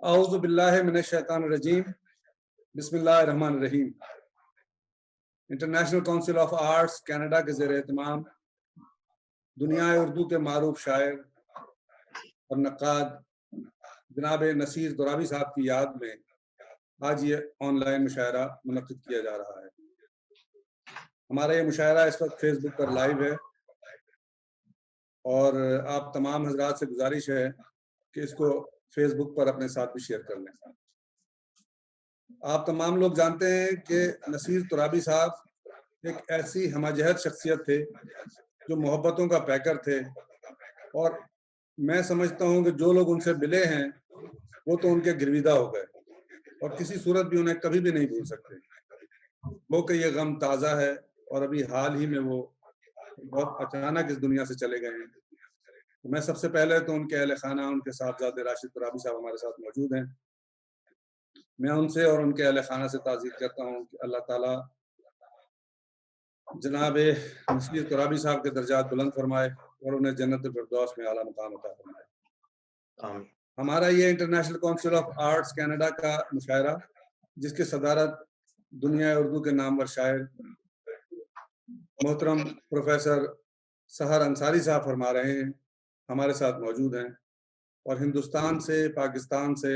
اعوذ باللہ من الشیطان الرجیم بسم اللہ الرحمن الرحیم۔ International council of arts Canada کے زیر اہتمام دنیا اردو کے معروف شاعر اور نقاد جناب نصیر ترابی صاحب کی یاد میں آج یہ آن لائن مشاعرہ منعقد کیا جا رہا ہے۔ ہمارا یہ مشاعرہ اس وقت فیس بک پر لائیو ہے اور آپ تمام حضرات سے گزارش ہے کہ اس کو فیس بک پر اپنے ساتھ بھی شیئر کر لیں۔ آپ تمام لوگ جانتے ہیں کہ نصیر ترابی صاحب ایک ایسی ہمہ جہت شخصیت تھے جو محبتوں کا پیکر تھے، اور میں سمجھتا ہوں کہ جو لوگ ان سے ملے ہیں وہ تو ان کے گرویدہ ہو گئے اور کسی صورت بھی انہیں کبھی بھی نہیں بھول سکتے۔ وہ کہ یہ غم تازہ ہے اور ابھی حال ہی میں وہ بہت اچانک اس دنیا سے چلے گئے ہیں۔ میں سب سے پہلے تو ان کے اہل خانہ، ان کے صاحبزادے راشد ترابی صاحب ہمارے ساتھ موجود ہیں، میں ان سے اور ان کے اہل خانہ سے تعزیت کرتا ہوں کہ اللہ تعالیٰ جناب نصیر ترابی صاحب کے درجات بلند فرمائے اور انہیں جنت الفردوس میں اعلیٰ مقام عطا فرمائے۔ ہمارا یہ international council of arts Canada کا مشاعرہ، جس کی صدارت دنیا اردو کے نامور شاعر محترم پروفیسر سحر انصاری صاحب فرما رہے ہیں، ہمارے ساتھ موجود ہیں، اور ہندوستان سے، پاکستان سے،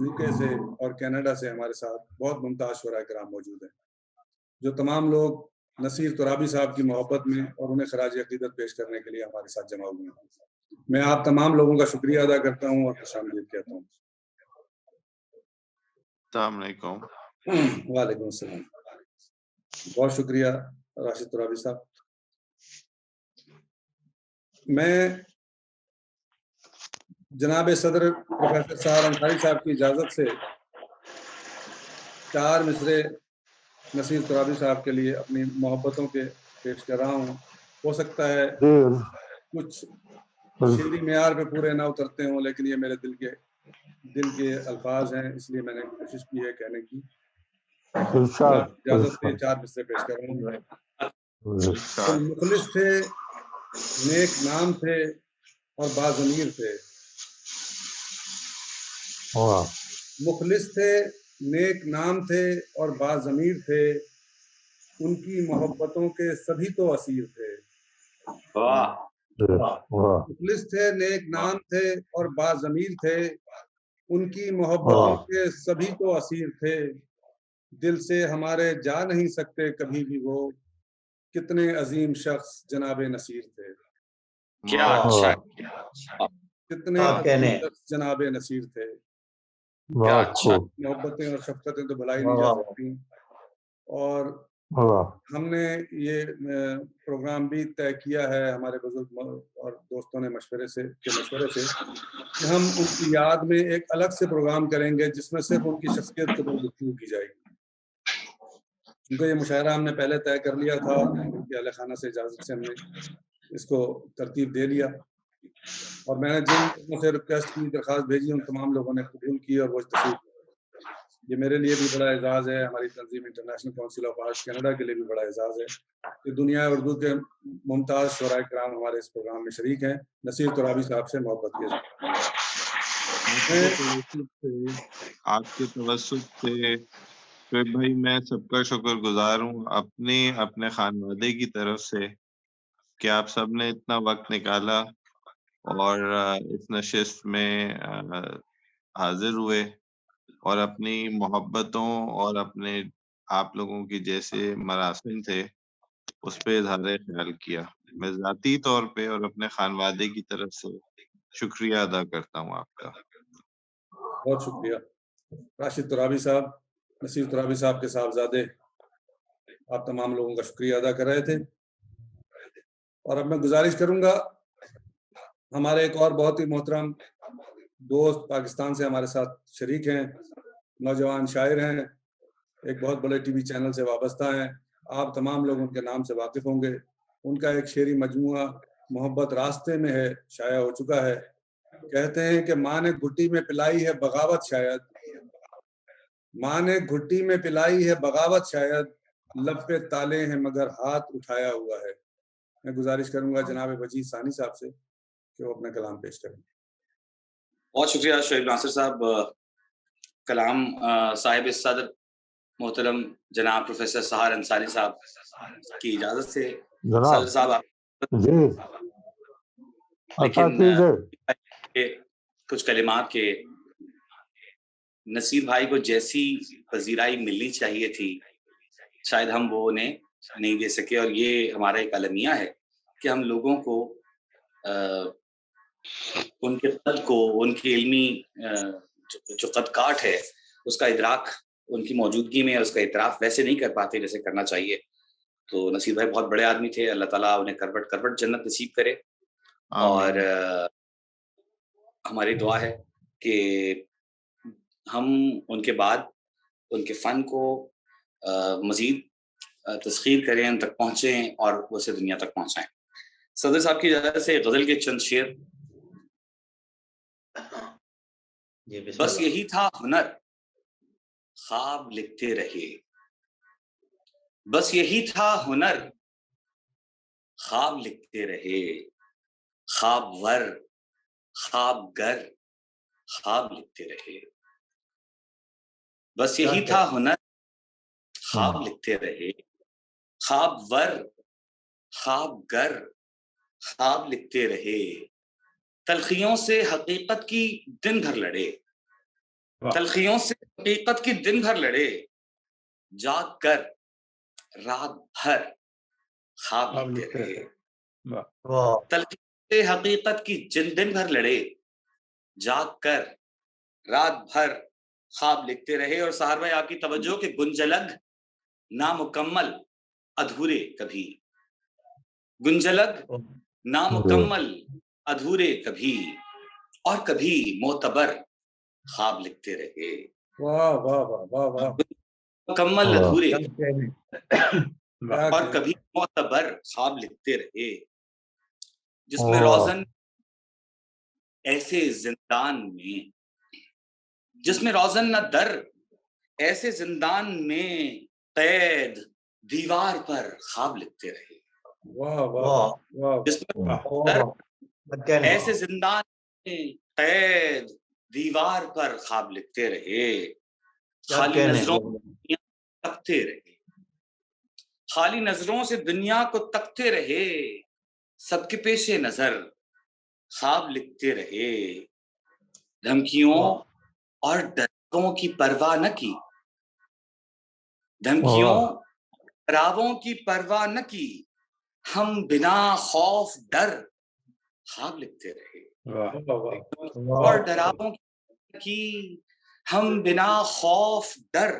یوکے سے اور کینیڈا سے ہمارے ساتھ بہت ممتاز شعراء کرام موجود ہیں، جو تمام لوگ نصیر ترابی صاحب کی محبت میں اور انہیں خراج عقیدت پیش کرنے کے لیے ہمارے ساتھ جمع ہوئے ہیں۔ میں آپ تمام لوگوں کا شکریہ ادا کرتا ہوں اور خوش آمدید کہتا ہوں۔ السلام علیکم۔ وعلیکم السلام۔ بہت شکریہ راشد ترابی صاحب۔ میں جناب صدر پروفیسر سحر انصاری صاحب کی اجازت سے 4 مصرے نصیر ترابی صاحب کے لیے اپنی محبتوں کے پیش کر رہا ہوں۔ ہو سکتا ہے کچھ شعری معیار پہ پورے نہ اترتے ہوں، لیکن یہ میرے دل کے الفاظ ہیں، اس لیے میں نے کوشش کی ہے کہنے کی۔ اجازت دیں 4 مصرے پیش کر رہا ہوں۔ تم مخلص تھے، نیک نام تھے اور باضمیر تھے۔ مخلص تھے، نیک نام تھے اور باضمیر تھے، ان کی محبتوں کے سبھی تو اسیر تھے۔ مخلص تھے، نیک نام تھے اور باضمیر تھے، ان کی محبتوں کے سبھی تو اسیر تھے۔ دل سے ہمارے جا نہیں سکتے کبھی بھی وہ، کتنے عظیم شخص جناب نصیر تھے۔ کتنے عظیم شخص جناب نصیر تھے۔ محبتیں اور شفقتیں تو بھلائی نہیں جا سکتی، اور ہم نے یہ پروگرام بھی طے کیا ہے ہمارے بزرگ اور دوستوں نے مشورے سے کہ ہم ان کی یاد میں ایک الگ سے پروگرام کریں گے جس میں صرف ان کی شخصیت کے اوپر گفتگو کی جائے گی۔ کیونکہ یہ مشاعرہ ہم نے پہلے طے کر لیا تھا، ان کے اہل خانہ سے اجازت سے ہم نے اس کو ترتیب دے لیا، اور میں نے جن لوگوں سے ریکویسٹ کی، درخواست بھیجی، ان تمام لوگوں نے قبول کی اور وہ تشریف۔ یہ میرے لیے بھی بڑا اعزاز ہے، ہماری تنظیم international council of arts Canada کے لیے بھی بڑا اعزاز ہے کہ دنیا اردو کے ممتاز شعراء کرام ہمارے اس پروگرام میں شریک ہیں۔ نصیر ترابی صاحب سے محبت کے آپ کے توسط سے شعیب بھائی میں سب کا شکر گزار ہوں، اپنے خانوادے کی طرف سے، کہ آپ سب نے اتنا وقت نکالا اور اس نشست میں حاضر ہوئے اور اپنی محبتوں اور اپنے آپ لوگوں کی جیسے مراسم تھے اس پہ اظہار خیال کیا۔ میں ذاتی طور پہ اور اپنے خانوادے کی طرف سے شکریہ ادا کرتا ہوں آپ کا۔ بہت شکریہ راشد ترابی صاحب، نصیر ترابی صاحب کے صاحبزادے، آپ تمام لوگوں کا شکریہ ادا کر رہے تھے۔ اور اب میں گزارش کروں گا، ہمارے ایک اور بہت ہی محترم دوست پاکستان سے ہمارے ساتھ شریک ہیں، نوجوان شاعر ہیں، ایک بہت بڑے ٹی وی چینل سے وابستہ ہیں، آپ تمام لوگ ان کے نام سے واقف ہوں گے۔ ان کا ایک شعری مجموعہ محبت راستے میں ہے، شائع ہو چکا ہے۔ کہتے ہیں کہ ماں نے گھٹی میں پلائی ہے بغاوت شاید، ماں نے گھٹی میں پلائی ہے بغاوت شاید، لب پہ تالے ہیں مگر ہاتھ اٹھایا ہوا ہے۔ میں گزارش کروں گا جناب وجید ثانی صاحب سے کہ وہ اپنا کلام پیش کریں۔ بہت شکریہ شعیب ناصر صاحب، کلام صاحب صدر محترم جناب پروفیسر سحر انصاری صاحب کی اجازت سے صدر صاحب آپ جی لیکن کچھ کلمات کے نصیر بھائی کو جیسی پذیرائی ملنی چاہیے تھی شاید ہم وہ انہیں نہیں دے سکے، اور یہ ہمارا ایک المیہ ہے کہ ہم لوگوں کو ان کے قد کو، ان کی علمی جو قد کاٹ ہے اس کا ادراک ان کی موجودگی میں اس کا اعتراف ویسے نہیں کر پاتے جیسے کرنا چاہیے. تو نصیر بھائی بہت بڑے آدمی تھے، اللہ تعالیٰ انہیں کروٹ کروٹ جنت نصیب کرے. اور ہماری دعا ہے کہ ہم ان کے بعد ان کے فن کو مزید تسخیر کریں، ان تک پہنچیں اور اسے دنیا تک پہنچائیں. صدر صاحب کی اجازت سے غزل کے چند شعر. بس یہی تھا ہنر خواب لکھتے رہے، بس یہی تھا ہنر خواب لکھتے رہے، خواب ور خواب گر خواب لکھتے رہے. بس یہی تھا ہنر خواب لکھتے رہے، خواب ور خواب گر خواب لکھتے رہے. تلخیوں سے حقیقت کی دن بھر لڑے، تلخیوں سے حقیقت کی دن بھر لڑے، جاگ کر رات بھر خواب لکھتے رہے. تلخیوں سے حقیقت کی دن بھر لڑے، جاگ کر رات بھر خواب لکھتے رہے. اور سحر بھائی آپ کی توجہ کہ گنجلگ نامکمل ادھورے کبھی، گنجلگ نامکمل ادھورے کبھی، اور کبھی معتبر خواب لکھتے رہے. واہ واہ واہ واہ واہ، مکمل ادھورے اور کبھی معتبر خواب لکھتے رہے. جس میں روزن ایسے زندان میں، جس میں روزن نہ در ایسے زندان میں قید دیوار پر خواب لکھتے رہے. واہ واہ واہ، جس میں ایسے زندان میں قید دیوار پر خواب لکھتے رہے. خالی نظروں تکتے رہے، خالی نظروں سے دنیا کو تکتے رہے، سب کے پیش نظر خواب لکھتے رہے. دھمکیوں اور ڈراووں کی پرواہ نہ کی، دھمکیوں ڈراووں کی پرواہ نہ کی، ہم بنا خوف ڈر خواب لکھتے رہے. اور ڈراووں کی ہم بنا خوف ڈر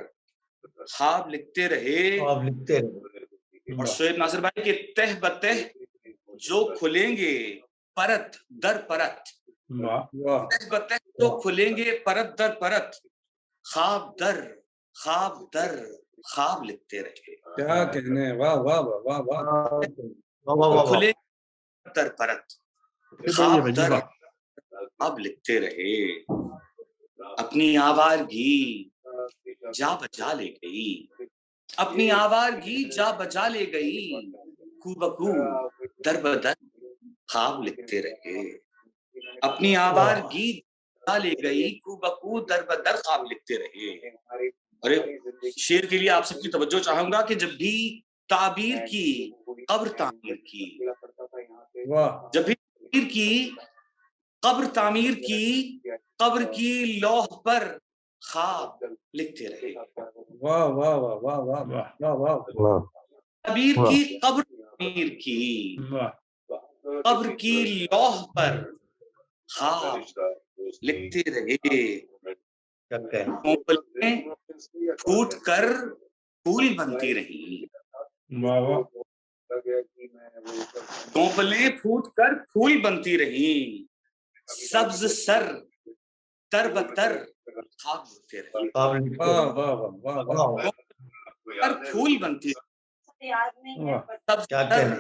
خواب لکھتے رہے. اور شعیب ناصر بھائی کے تہ بتہ جو کھلیں گے پرت در پرت، تہ بتہ جو کھلیں گے پرت در پرت، خواب در خواب در خواب لکھتے رہے. کیا کہنے، واہ واہ واہ واہ، کھلے در پرت، خواب در خواب لکھتے رہے. اپنی آوارگی جا بجا لے گئی، اپنی آوارگی جا بجا لے گئی، کو بکو در بدر خواب لکھتے رہے. اپنی آوارگی جا لے گئی، کو بکو در بدر خواب لکھتے رہے. اور ایک شعر کے لیے آپ سب کی توجہ چاہوں گا کہ جب بھی تعبیر کی قبر تعمیر کی، جب بھی تعبیر کی قبر تعمیر کی، قبر کی لوح پر خواب لکھتے رہے. واہ واہ واہ واہ واہ واہ واہ، تعبیر کی قبر تعمیر کی، قبر کی لوح پر خواب لکھتے رہے. کونپلیں پھوٹ کر پھول بنتی رہی، کونپلیں پھوٹ کر پھول بنتی رہی، سبز سر تر بتر خواب لکھتے رہے. واہ واہ واہ واہ، پر پھول بنتی رہی، سبز سر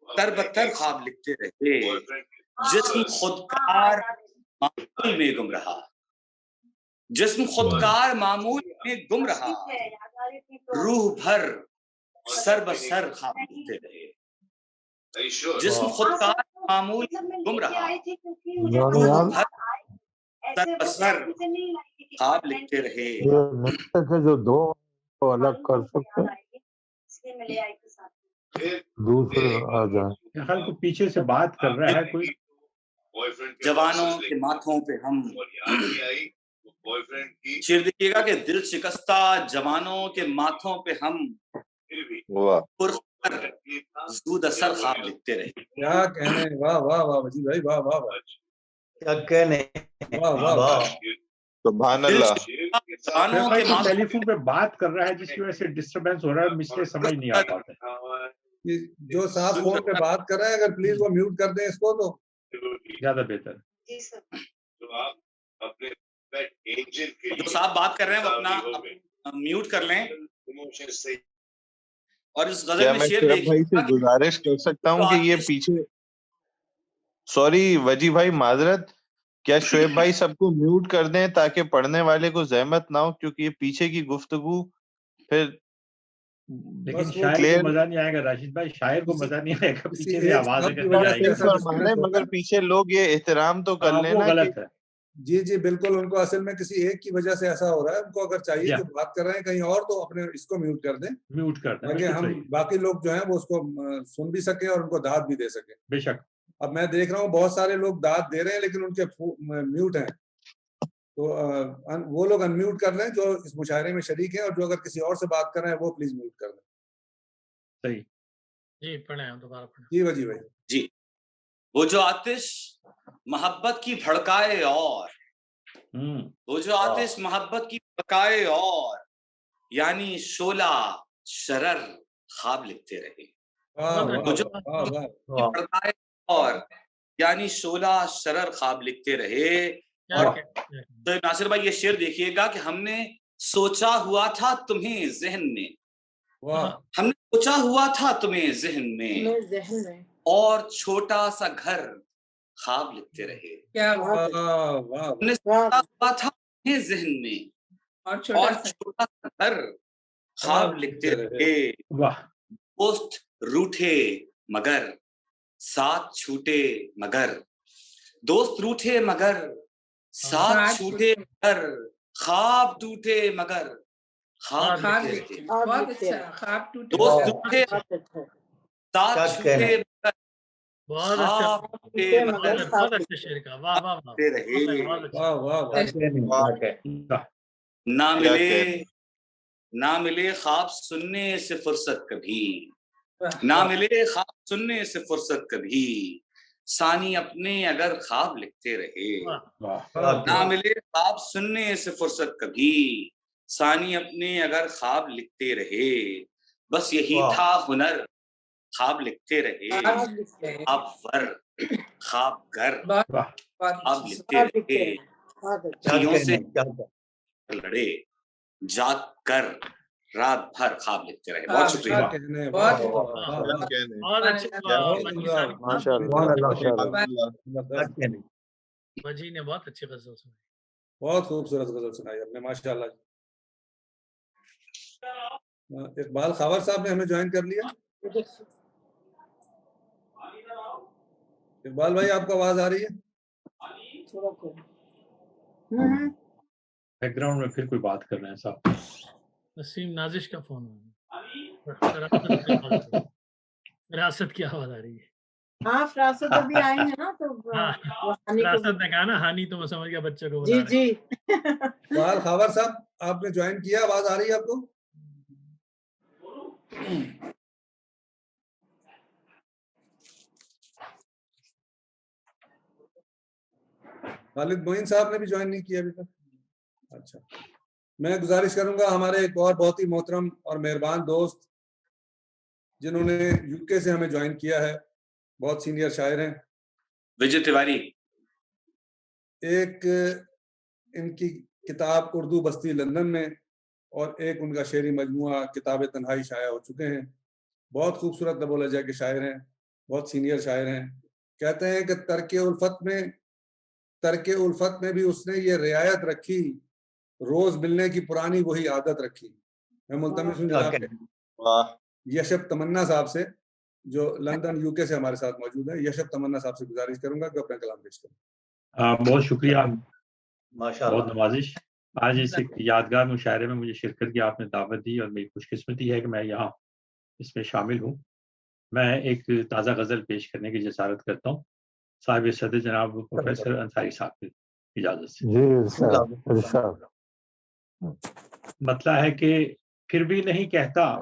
تر بتر خواب لکھتے رہے. جسم خودکار معمول میں گم رہا، جسم خودکار معمول میں گم رہا، روح بھر سر بسر خواب لکھتے رہے. جسم خودکار معمول میں گم رہا، روح بھر سر بسر خواب لکھتے رہے. یہ ملتے تھے جو دو کو الگ کر سکتے دوسرے آ جائیں. خیال کو پیچھے سے بات کر رہا ہے کوئی. جوانوں کے ماتھوں پہ ہم شعر دیکھیے گا کہ دل شکستہ جوانوں کے ماتھوں پہ ہم زود اثر خواب لکھتے رہے. کیا کہنے, واہ واہ واہ وجید بھائی, واہ واہ واہ, کیا کہنے, واہ واہ واہ. سبحان اللہ. جوانوں کے ماتھوں ٹیلی فون پہ بات کر رہا ہے جس کی وجہ سے ڈسٹربینس ہو رہا ہے, مجھے سمجھ نہیں آ پاتا ہے. جو صاحب فون پہ بات کر رہے ہیں اگر پلیز وہ میوٹ کر دیں اس کو تو زیادہ بہتر. جو صاحب بات کر رہے ہیں وہ اپنا میوٹ کر لیں. اور اس غزل کیا میں میں شعر شعیب بھائی سے دیکھیے گزارش کر سکتا ہوں کہ یہ پیچھے, سوری وجی بھائی معذرت, کیا شعیب بھائی سب کو میوٹ کر دیں تاکہ پڑھنے والے کو زحمت نہ ہو, کیونکہ یہ پیچھے کی گفتگو پھر لیکن بس وہ شاعر clear- کو مزہ نہیں آئے گا راشد بھائی, شاعر کو مزہ نہیں آئے گا کسی پیچھے سے ایک آواز صاحب کی اگر وجہ نہیں آئے سے گی. ایسا فرما لیں, مگر پیچھے لوگ یہ احترام تو کر وہ لینا غلط ہے. جی جی بالکل, ان کو اصل میں کسی ایک کی وجہ سے ایسا ہو رہا ہے. ان کو اگر چاہیے جی. جو بات کر رہے ہیں کہیں اور تو اپنے اس کو میوٹ کر دیں میوٹ کرتا ہے, تاکہ بالکل ہم صحیح, باقی لوگ جو ہیں وہ اس کو سن بھی سکیں اور ان کو داد بھی دے سکیں. بے شک. اب میں دیکھ رہا ہوں بہت سارے لوگ داد دے رہے ہیں لیکن ان کے میوٹ ہیں, تو وہ لوگ ان میوٹ کر لیں جو اس مشاعرے میں شریک ہیں, اور جو اگر کسی اور سے بات کر رہے ہیں وہ پلیز میوٹ کر لیں. صحیح. جی پڑھیں, دوبارہ پڑھیں. جی وجی بھائی. جی. وہ جو آتش محبت کی بھڑکائے اور وہ جو آتش محبت کی بھڑکائے اور یعنی شعلہ شرر خواب لکھتے رہے. واہ واہ وہ جو واہ واہ. بھڑکائے اور یعنی شعلہ شرر خواب لکھتے رہے. کیا اور کہتے ہیں؟ تو ناصر بھائی یہ شعر دیکھیے گا کہ ہم نے سوچا ہوا تھا تمہیں ذہن میں, واہ ہم نے سوچا ہوا تھا تمہیں ذہن میں, اور چھوٹا سا گھر خواب لکھتے رہے. واہ واہ. ہم نے سوچا ہوا تھا تمہیں ذہن میں اور چھوٹا سا گھر خواب لکھتے رہے. واہ. دوست روٹھے مگر ساتھ چھوٹے مگر, دوست روٹھے مگر ساتھ چھوٹے مگر, خواب ٹوٹے مگر خواب لکھتے رہے. بہت اچھا, خواب ٹوٹے دوست روٹھے ساتھ چھوٹے مگر بہت خواب اچھا, ٹوٹے مگر بہت اچھا شعر کا. واہ واہ واہ, لکھتے رہے. بہت اچھا. واہ واہ. نہ ملے خواب سننے سے فرصت کبھی, نہ ملے خواب سننے سے فرصت کبھی, ثانی اپنے اگر خواب لکھتے رہے. نہ ملے خواب سننے سے فرصت کبھی, ثانی اپنے اگر خواب لکھتے رہے. بس یہی تھا ہنر خواب لکھتے رہے. اب ور خواب گر اب لکھتے رہے. چیوں سے لڑے جاگ کر رات بھر خواب لکھتے رہے. بہت شکریہ. بہت اچھا. ماشاء اللہ. وجی نے بہت اچھی غزل سنائی, بہت خوبصورت غزل سنائی آپ نے, ماشاء اللہ. اقبال خاور صاحب نے ہمیں جوائن کر لیا. اقبال بھائی آپ کو آواز آ رہی ہے؟ بیک گراؤنڈ میں پھر کوئی بات کر رہے ہیں صاحب. نسیم نازش کا فون فراست کی آواز آ رہی ہے. ہاں فراست ابھی آئے ہیں نا, تو فراست نے کہا نا ہانی, تو میں سمجھ گیا بچے کو. جی جی. اقبال خاور صاحب آپ نے جوائن کیا, آواز آ رہی ہے آپ کو؟ خالد معین صاحب نے بھی جوائن نہیں کیا ابھی تک. اچھا, میں گزارش کروں گا ہمارے ایک اور بہت ہی محترم اور مہربان دوست جنہوں نے یو کے سے ہمیں جوائن کیا ہے, بہت سینئر شاعر ہیں, وجے تیواری. ایک ان کی کتاب اردو بستی لندن میں, اور ایک ان کا شعری مجموعہ کتاب تنہائی شائع ہو چکے ہیں. بہت خوبصورت لب و لہجہ کے شاعر ہیں, بہت سینئر شاعر ہیں. کہتے ہیں کہ ترک الفت میں بھی اس نے یہ رعایت رکھی, روز ملنے کی پرانی وہی عادت رکھی. میں ملتمس ہوں جناب یشب تمنا صاحب سے, جو لندن یو کے سے ہمارے ساتھ موجود ہیں, یشب تمنا صاحب سے گزارش کروں گا کہ اپنا کلام پیش کریں. بہت شکریہ, ماشاءاللہ, بہت نوازش. آج اس ایک یادگار مشاعرے میں مجھے شرکت کی آپ نے دعوت دی اور میری خوش قسمتی ہے کہ میں یہاں اس میں شامل ہوں. میں ایک تازہ غزل پیش کرنے کی جسارت کرتا ہوں صاحب صدر جناب پروفیسر انصاری صاحب کی اجازت سے. جی ارشاد. مطلع ہے کہ پھر بھی نہیں کہتا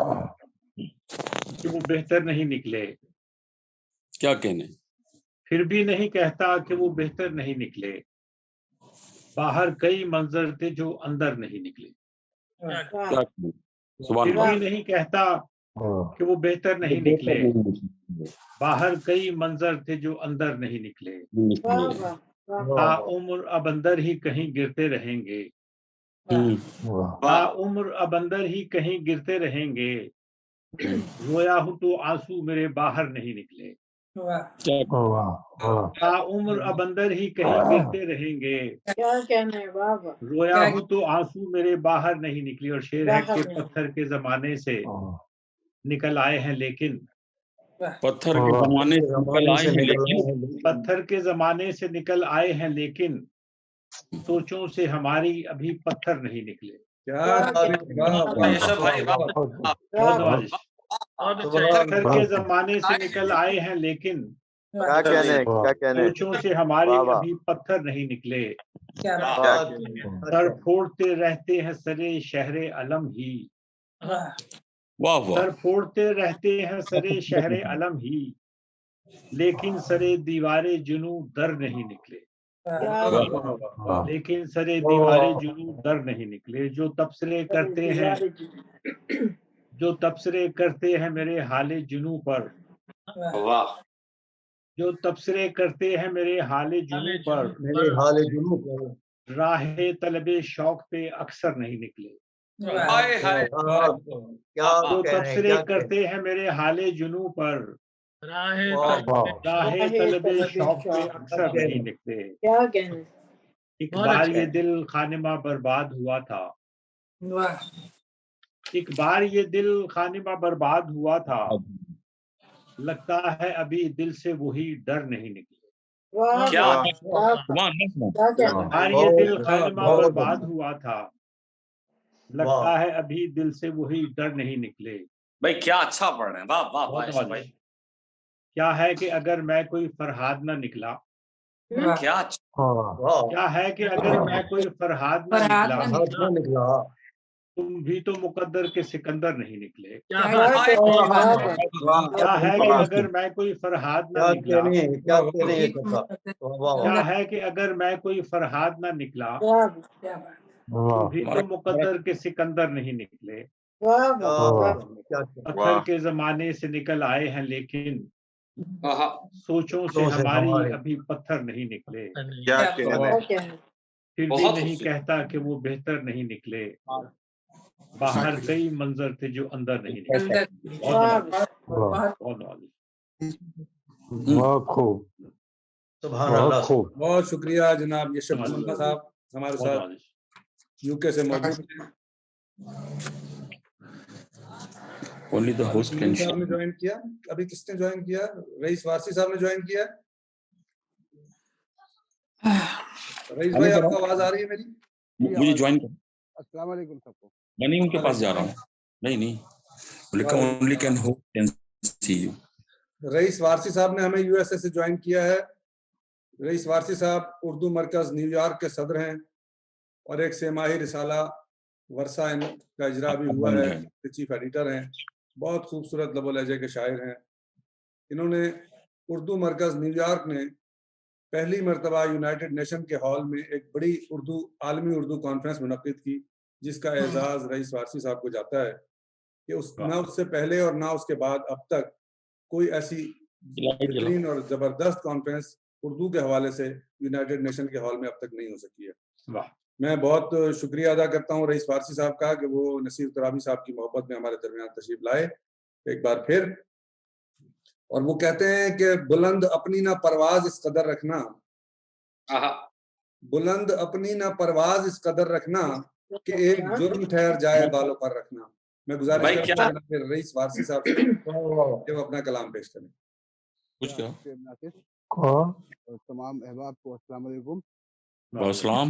کہ وہ بہتر نہیں نکلے. کیا کہنے؟ پھر بھی نہیں کہتا کہ وہ بہتر نہیں نکلے. باہر کئی منظر تھے جو اندر نہیں نکلے. کیا کہنے؟ سبحان پھر اللہ. بھی نہیں کہتا کہ وہ بہتر نہیں نکلے. باہر کئی منظر تھے جو اندر نہیں نکلے. تا عمر اب اندر ہی کہیں گرتے رہیں گے. تا عمر اب اندر ہی کہیں گرتے رہیں گے. رویا ہوں تو آنسو میرے باہر نہیں نکلے. تا عمر اب اندر ہی کہیں گرتے رہیں گے. کیا کہنا ہے. واہ واہ. رویا ہوں تو آنسو میرے باہر نہیں نکلے. اور شعر ہے کہ پتھر کے زمانے سے نکل آئے ہیں لیکن پتھر کے زمانے سے نکل آئے ہیں لیکن پتھر کے زمانے سے نکل آئے ہیں لیکن سوچوں سے ہماری ابھی پتھر نہیں نکلے. یشب بھائی بہت نوازش. پتھر کے زمانے سے نکل آئے ہیں لیکن سوچوں سے ہماری ابھی پتھر نہیں نکلے. سر پھوڑتے رہتے ہیں سرے شہر علم ہی. واہ واہ. سر پھوڑتے رہتے ہیں سرے شہر علم ہی لیکن سرے دیوارے جنوں در نہیں نکلے. لیکن سرے دیوارے جنوں در نہیں نکلے. جو تبصرے کرتے ہیں جو تبصرے کرتے ہیں میرے حال جنوں پر. واہ. جو تبصرے کرتے ہیں میرے حال جنوں پر. راہ طلب شوق پہ اکثر نہیں نکلے. جو تبصرے کرتے ہیں میرے حال جنوں پر. راہ طلب شوق پہ اکثر نہیں نکلے. کیا کہنا ہے. ایک بار یہ دل خانمہ برباد ہوا تھا. ایک بار یہ دل خانمہ برباد ہوا تھا. لگتا ہے ابھی دل سے وہی ڈر نہیں نکلے. کیا بار یہ دل خانمہ برباد ہوا تھا. لگتا ہے ابھی دل سے وہی ڈر نہیں نکلے. بھائی کیا اچھا پڑھ رہے ہیں. واہ واہ واہ یشب بھائی. کیا ہے کہ اگر میں کوئی فرہاد نہ نکلا. کیا اچھا. کیا ہے کہ اگر میں کوئی فرہاد نہ نکلا تم بھی تو مقدر کے سکندر نہیں نکلے. کیا ہے کہ اگر میں کوئی فرہاد نہ نکلا. کیا ہے کہ اگر میں کوئی فرہاد نہ نکلا تم بھی تو مقدر کے سکندر نہیں نکلے. پتھر کے زمانے سے نکل آئے ہیں لیکن سوچوں سے ہماری ابھی پتھر نہیں نکلے. پھر بھی نہیں کہتا کہ وہ بہتر نہیں نکلے. باہر کئی منظر تھے جو اندر نہیں نکلے. بہت خوب. بہت خوب. بہت شکریہ جناب یشب صاحب ہمارے ساتھ UK سے موجود ہیں. Only the host can صاحب نے جوائن کیا. ابھی کس نے جوائن کیا؟ رئیس وارسی صاحب نے جوائن کیا. رئیس بھائی آپ کو آواز آ رہی ہے میری؟ مجھے جوائن کر. السلام علیکم سب کو. میں نہیں ان کے پاس جا رہا ہوں. نہیں only can host can see you. رئیس وارسی صاحب نے ہمیں USA سے جوائن کیا ہے. رئیس وارسی صاحب اردو مرکز نیو یارک کے صدر ہیں اور ایک سہ ماہی رسالہ ورثہ کا اجرا بھی ہوا ہے. چیف ایڈیٹر ہیں. بہت خوبصورت لب و لہجے کے شاعر ہیں. انہوں نے اردو مرکز نیو یارک نے پہلی مرتبہ یونائٹڈ نیشن کے ہال میں ایک بڑی عالمی اردو کانفرنس منعقد کی جس کا اعزاز رئیس وارسی صاحب کو جاتا ہے کہ نہ اس سے پہلے اور نہ اس کے بعد اب تک کوئی ایسی بہترین اور زبردست کانفرنس اردو کے حوالے سے یونائٹڈ نیشن کے ہال میں اب تک نہیں ہو سکی ہے. میں بہت شکریہ ادا کرتا ہوں رئیس وارسی صاحب کا کہ وہ نصیر ترابی صاحب کی محبت میں ہمارے درمیان تشریف لائے ایک بار پھر. اور وہ کہتے ہیں کہ بلند اپنی نہ پرواز اس قدر رکھنا. بلند اپنی نہ پرواز اس قدر رکھنا کہ ایک جرم ٹھہر جائے بالوں پر رکھنا. میں گزارش کرتا ہوں رئیس وارسی صاحب سے کہ وہ اپنا کلام پیش کریں. تمام احباب کو السلام علیکم. السلام.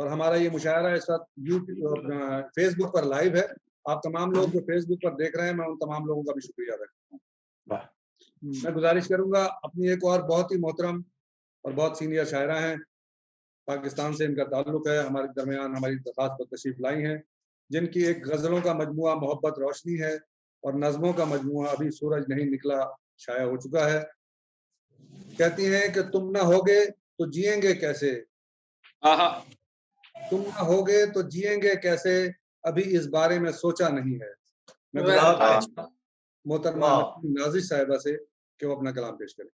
اور ہمارا یہ مشاعرہ اس وقت فیس بک پر لائیو ہے. آپ تمام لوگ جو فیس بک پر دیکھ رہے ہیں میں ان تمام لوگوں کا بھی شکریہ ادا کرتا ہوں. میں گزارش کروں گا اپنی ایک اور بہت ہی محترم اور بہت سینئر شاعرہ ہیں, پاکستان سے ان کا تعلق ہے, ہمارے درمیان ہماری درخواست پر تشریف لائی ہیں, جن کی ایک غزلوں کا مجموعہ محبت روشنی ہے اور نظموں کا مجموعہ ابھی سورج نہیں نکلا شائع ہو چکا ہے. کہتی ہیں کہ تم نہ ہوگے تو جئیں گے کیسے, تم نہ ہوگے تو جئیں گے کیسے, ابھی اس بارے میں سوچا نہیں ہے. میں محترمہ نازش صاحبہ سے کہ وہ اپنا کلام پیش کریں.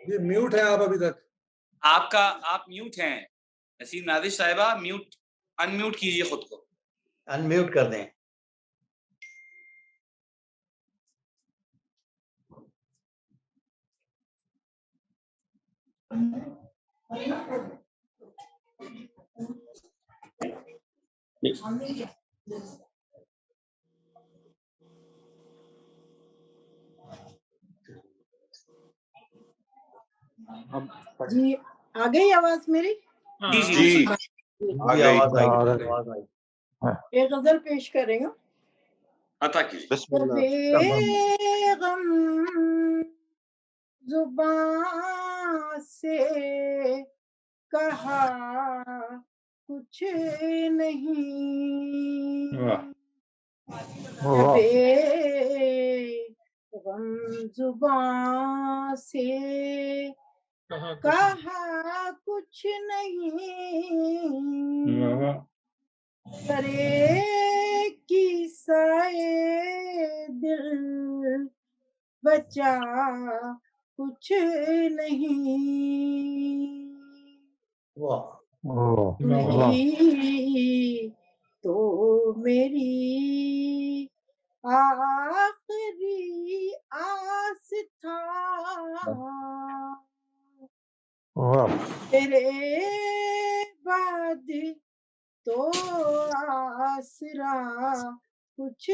یہ میوٹ ہے آپ ابھی تک, آپ میوٹ ہیں نسیم نازش صاحبہ, ان میوٹ کیجیے خود کو, ان میوٹ کر دیں. جی آ گئی آواز میری؟ جی آواز آئی. ایک غزل پیش کریں گا. عطا کیجیے. بسم اللہ. غم زبان سے کہا کچھ نہیں, غم زبان سے کہا کچھ نہیں, کرے کی سائے دل بچا کچھ نہیں, نہیں تو میری آخری آس تھا, تیرے بعد تو آسرا کچھ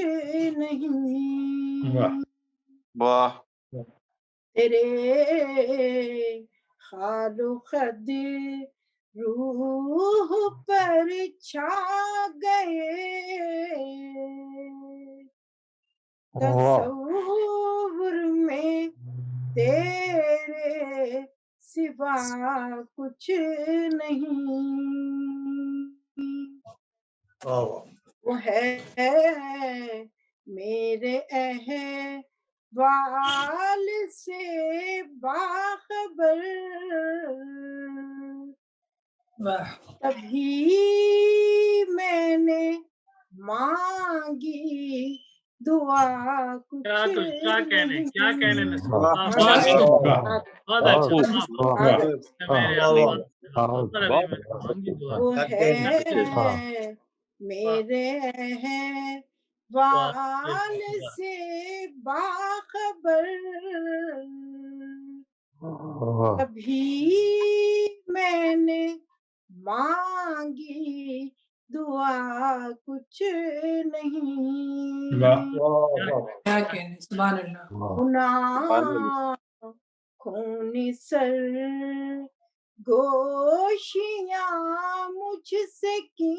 نہیں, واہ تیرے خال و خد روح پر چھا گئے, تصور میں تیرے سوا کچھ نہیں, وہ ہے میرے احوال سے باخبر, تبھی میں نے مانگی دعا کچھ نہیں. کیا کہنے وہ ہے میرے احوال سے باخبر, کبھی میں نے مانگی دعا کچھ نہیں, خون سر گوشیاں مجھ سے کی,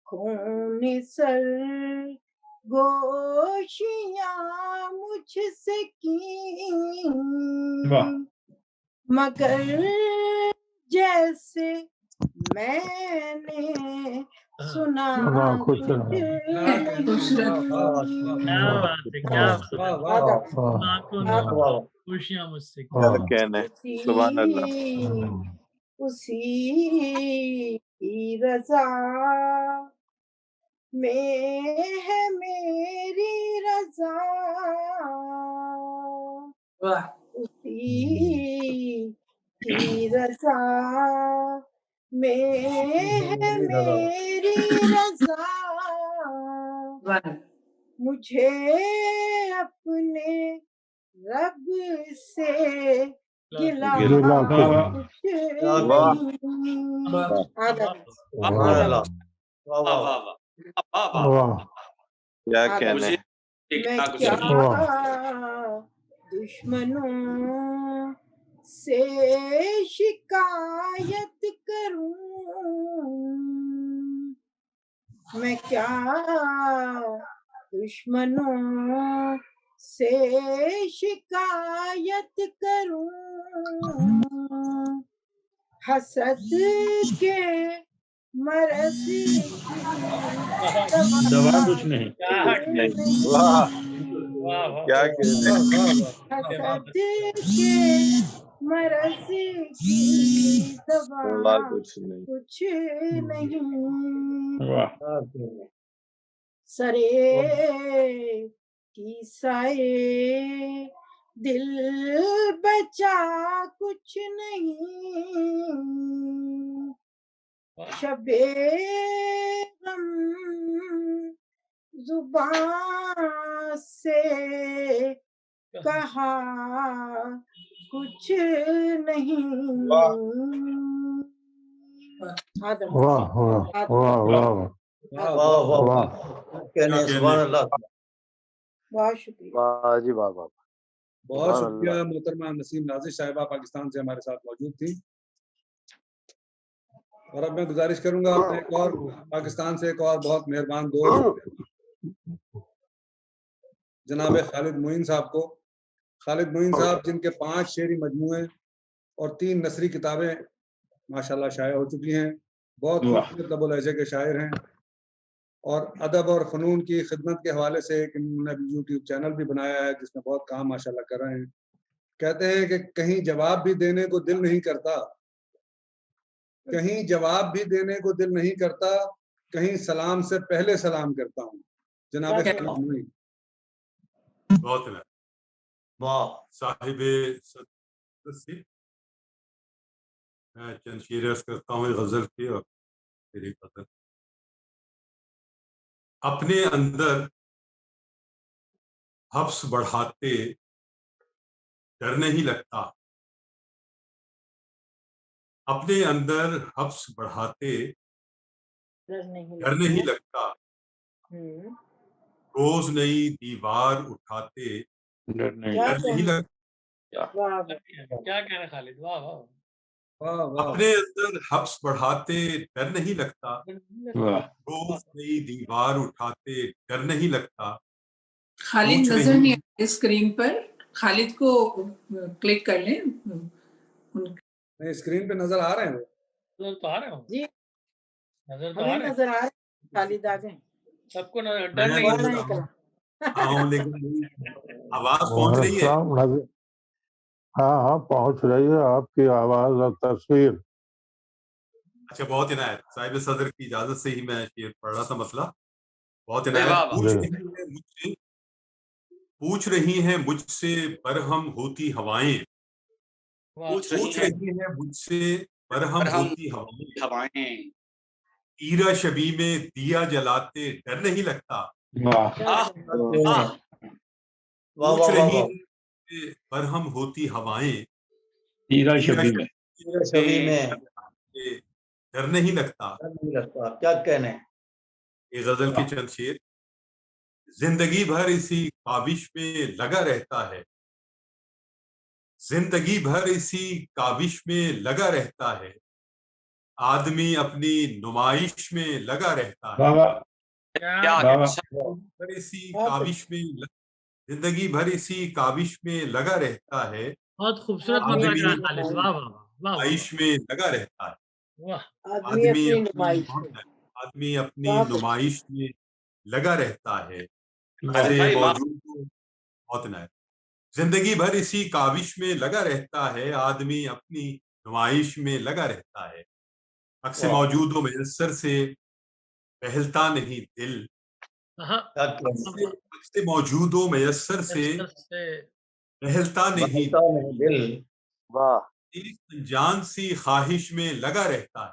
خون سر گوشیاں مجھ سے کی, مگر جیسے میں نے سنا کچھ خوشیاں مجھ سے سبحان اللہ. اسی کی رضا میں ہے میری رضا, اسی کی رضا میں ہے میری رضا مجھے اپنے رب سے گلا کچھ نہیں. کیا کہنے مجھے میں کیا دشمنوں سے شکایت کروں میں کیا دشمنوں سے شکایت کروں حسد کے مرض کی دوا کچھ نہیں. کیا کہنے حسد کے مرض کی دوا کچھ نہیں. کچھ نہیں. واہ سرے کی سائے دل بچا کچھ نہیں شبے غم زبان سے کہا کچھ نہیں. آدم واہ واہ واہ واہ بہت شکریہ. بہت شکریہ محترمہ نسیم نازش صاحبہ پاکستان سے ہمارے ساتھ موجود تھی. اور اب میں گزارش کروں گا اپنے ایک اور پاکستان سے ایک اور بہت مہربان دوست جناب خالد معین صاحب کو. خالد معین صاحب جن کے 5 شعری مجموعے اور 3 نثری کتابیں ماشاءاللہ شائع ہو چکی ہیں. بہت خوبصورت لب و لہجے کے شاعر ہیں اور ادب اور فنون کی خدمت کے حوالے سے ایک انہوں نے یوٹیوب چینل بھی بنایا ہے جس میں بہت کام ماشاءاللہ کر رہے ہیں. کہتے ہیں کہ کہیں جواب بھی دینے کو دل نہیں کرتا کہیں جواب بھی دینے کو دل نہیں کرتا کہیں سلام سے پہلے سلام کرتا ہوں. جناب خالد معین بہت صاحب میں چند شعر عرض کرتا ہوں غزل کی اور میری غزل. اپنے اندر حبس بڑھاتے ڈر نہیں لگتا اپنے اندر حبس بڑھاتے ڈر نہیں لگتا روز نئی دیوار اٹھاتے ڈر نہیں لگتا. کیا کہنا خالد. واہ واہ. اپنے اندر حبس بڑھاتے ڈر نہیں لگتا روز نئی دیوار اٹھاتے ڈر نہیں لگتا. خالد نظر نہیں آتے اسکرین پر. خالد کو کلک کر لیں. اسکرین پہ نظر آ رہے ہیں نظر تو آ رہے ہوں. جی نظر تو آ ہمیں رہے ہیں. نظر آ رہے خالد آ گئے. سب کو ڈر نہیں لیکن آواز پہنچ رہی ہے. ہاں ہاں پہنچ رہی ہے آپ کی آواز اور تصویر. اچھا بہت عنایت. صاحب صدر کی اجازت سے ہی میں شعر پڑھ رہا تھا. مسئلہ بہت واہ عنایت. واہ. پوچھ رہی ہیں مجھ سے برہم ہوتی ہوائیں پوچھ پوچھ رہی ہیں مجھ سے برہم ہوتی ہوائیں ہوائیں تیرا شبی میں دیا جلاتے ڈر نہیں لگتا. پوچھ رہی ہیں برہم ہوتی ہوائیں تیرا شبی میں ڈر نہیں لگتا. کیا کہنے. یہ غزل کی چند شعر. زندگی بھر اسی کاوش میں لگا رہتا ہے زندگی بھر اسی کاوش میں لگا رہتا ہے آدمی اپنی نمائش میں لگا رہتا ہے. اسی کاوش میں زندگی بھر اسی کاوش میں لگا رہتا ہے بہت خوبصورت مطلب ہے خالد. واہ واہ واہ. نمائش میں لگا رہتا ہے آدمی اپنی نمائش میں لگا رہتا ہے. بہت عنایت. زندگی بھر اسی کاوش میں لگا رہتا ہے آدمی اپنی نمائش میں لگا رہتا ہے. عکس موجود و میسر سے بہلتا نہیں دل عکس موجود و میسر سے بہلتا نہیں دل ایک انجان سی خواہش میں لگا رہتا ہے.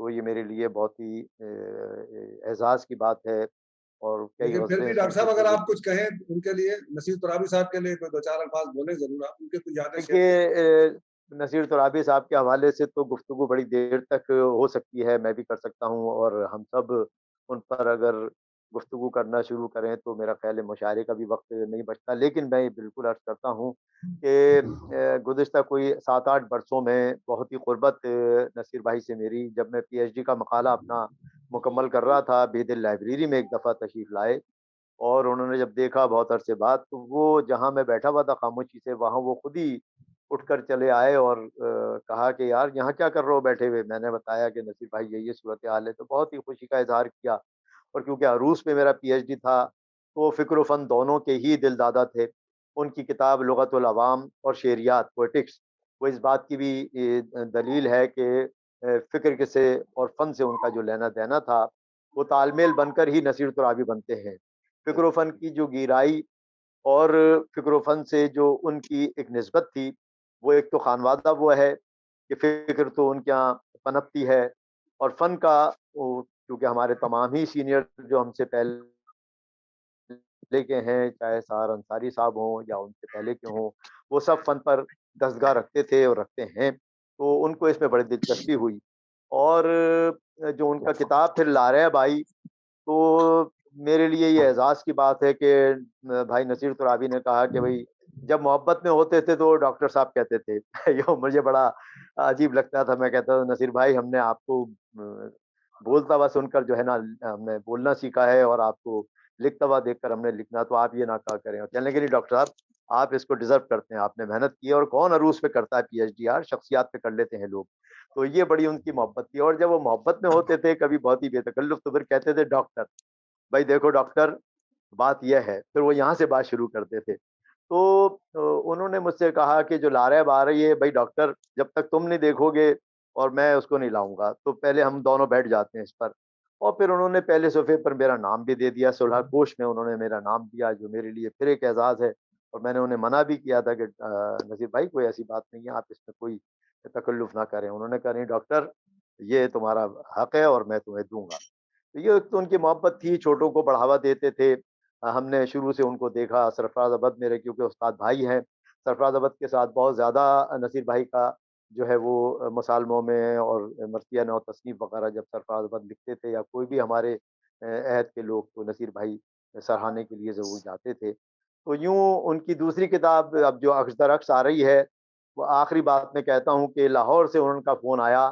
تو یہ میرے لیے بہت ہی اعزاز کی بات ہے. اور کئی لیکن پھر بھی غزلیں ڈاکٹر صاحب اگر سنتے آپ کچھ کہیں ان کے لیے، نصیر ترابی صاحب کے لیے کوئی 2-4 الفاظ بولیں ضرور، آپ ان کے کچھ یادیں شیئر کریں. دیکھیے نصیر ترابی صاحب کے حوالے سے تو گفتگو بڑی دیر تک ہو سکتی ہے، میں بھی کر سکتا ہوں، اور ہم سب ان پر اگر گفتگو کرنا شروع کریں تو میرا خیال ہے مشاعرے کا بھی وقت نہیں بچتا. لیکن میں بالکل عرض کرتا ہوں کہ گزشتہ کوئی 7-8 برسوں میں بہت ہی قربت نصیر بھائی سے میری، جب میں پی ایچ ڈی کا مقالہ اپنا مکمل کر رہا تھا، بیدل لائبریری میں ایک دفعہ تشریف لائے، اور انہوں نے جب دیکھا بہت عرصے بعد، تو وہ جہاں میں بیٹھا ہوا تھا خاموشی سے، وہاں وہ خود ہی اٹھ کر چلے آئے اور کہا کہ یار یہاں کیا کر رہے ہو بیٹھے ہوئے. میں نے بتایا کہ نصیر بھائی یہ صورتحال ہے، تو بہت ہی خوشی کا اظہار کیا. اور کیونکہ عروس میں میرا پی ایچ ڈی تھا، تو فکر و فن دونوں کے ہی دل دادا تھے. ان کی کتاب لغت العوام اور شعریات پوئٹکس، وہ اس بات کی بھی دلیل ہے کہ فکر کے سے اور فن سے ان کا جو لینا دینا تھا، وہ تال میل بن کر ہی نصیر ترابی بنتے ہیں. فکر و فن کی جو گہرائی اور فکر و فن سے جو ان کی ایک نسبت تھی، وہ ایک تو خانوادہ وہ ہے کہ فکر تو ان کے یہاں پنپتی ہے، اور فن کا کیونکہ ہمارے تمام ہی سینئر جو ہم سے پہلے کے ہیں، چاہے سار انصاری صاحب ہوں یا ان سے پہلے کے ہوں، وہ سب فن پر دستگاہ رکھتے تھے اور رکھتے ہیں. تو ان کو اس میں بڑی دلچسپی ہوئی. اور جو ان کا کتاب پھر لاریب آئی، تو میرے لیے یہ اعزاز کی بات ہے کہ بھائی نصیر ترابی نے کہا کہ بھائی جب محبت میں ہوتے تھے تو ڈاکٹر صاحب کہتے تھے. یہ مجھے بڑا عجیب لگتا تھا. میں کہتا ہوں نصیر بھائی، ہم نے آپ کو بولتا ہوا سن کر جو ہے نا ہم نے بولنا سیکھا ہے، اور آپ کو لکھتا ہوا دیکھ کر ہم نے لکھنا، تو آپ یہ نہ کہا کریں. اور کہنے کے لیے ڈاکٹر صاحب آپ اس کو ڈیزرو کرتے ہیں، آپ نے محنت کی ہے، اور کون عروس پہ کرتا ہے پی ایچ ڈی، یار شخصیات پہ کر لیتے ہیں لوگ. تو یہ بڑی ان کی محبت تھی. اور جب وہ محبت میں ہوتے تھے کبھی بہت ہی بے تکلف، تو پھر کہتے تھے ڈاکٹر. بھائی دیکھو ڈاکٹر، بات یہ ہے، پھر وہ یہاں سے بات شروع کرتے تھے. تو انہوں نے مجھ سے کہا کہ جو لاریب آ رہی ہے بھائی ڈاکٹر، جب تک تم نہیں دیکھو گے اور میں اس کو نہیں لاؤں گا، تو پہلے ہم دونوں بیٹھ جاتے ہیں اس پر. اور پھر انہوں نے پہلے صفحے پر میرا نام بھی دے دیا، صلح کوش میں انہوں نے میرا نام دیا، جو میرے لیے پھر ایک اعزاز ہے. اور میں نے انہیں منع بھی کیا تھا کہ نصیر بھائی کوئی ایسی بات نہیں ہے، آپ اس میں کوئی تکلف نہ کریں. انہوں نے کہا نہیں ڈاکٹر، یہ تمہارا حق ہے اور میں تمہیں دوں گا. تو یہ ایک تو ان کی محبت تھی، چھوٹوں کو بڑھاوا دیتے تھے. ہم نے شروع سے ان کو دیکھا. سرفراز ابد میرے کیونکہ استاد بھائی ہیں، سرفراز ابد کے ساتھ بہت زیادہ نصیر بھائی کا جو ہے وہ مصالموں میں اور مرثیہ نو تصنیف وغیرہ جب سرفراز ابد لکھتے تھے یا کوئی بھی ہمارے عہد کے لوگ، تو نصیر بھائی سراہنے کے لیے ضرور جاتے تھے. تو یوں ان کی دوسری کتاب اب جو عکس در عکس آ رہی ہے، وہ آخری بات میں کہتا ہوں کہ لاہور سے ان کا فون آیا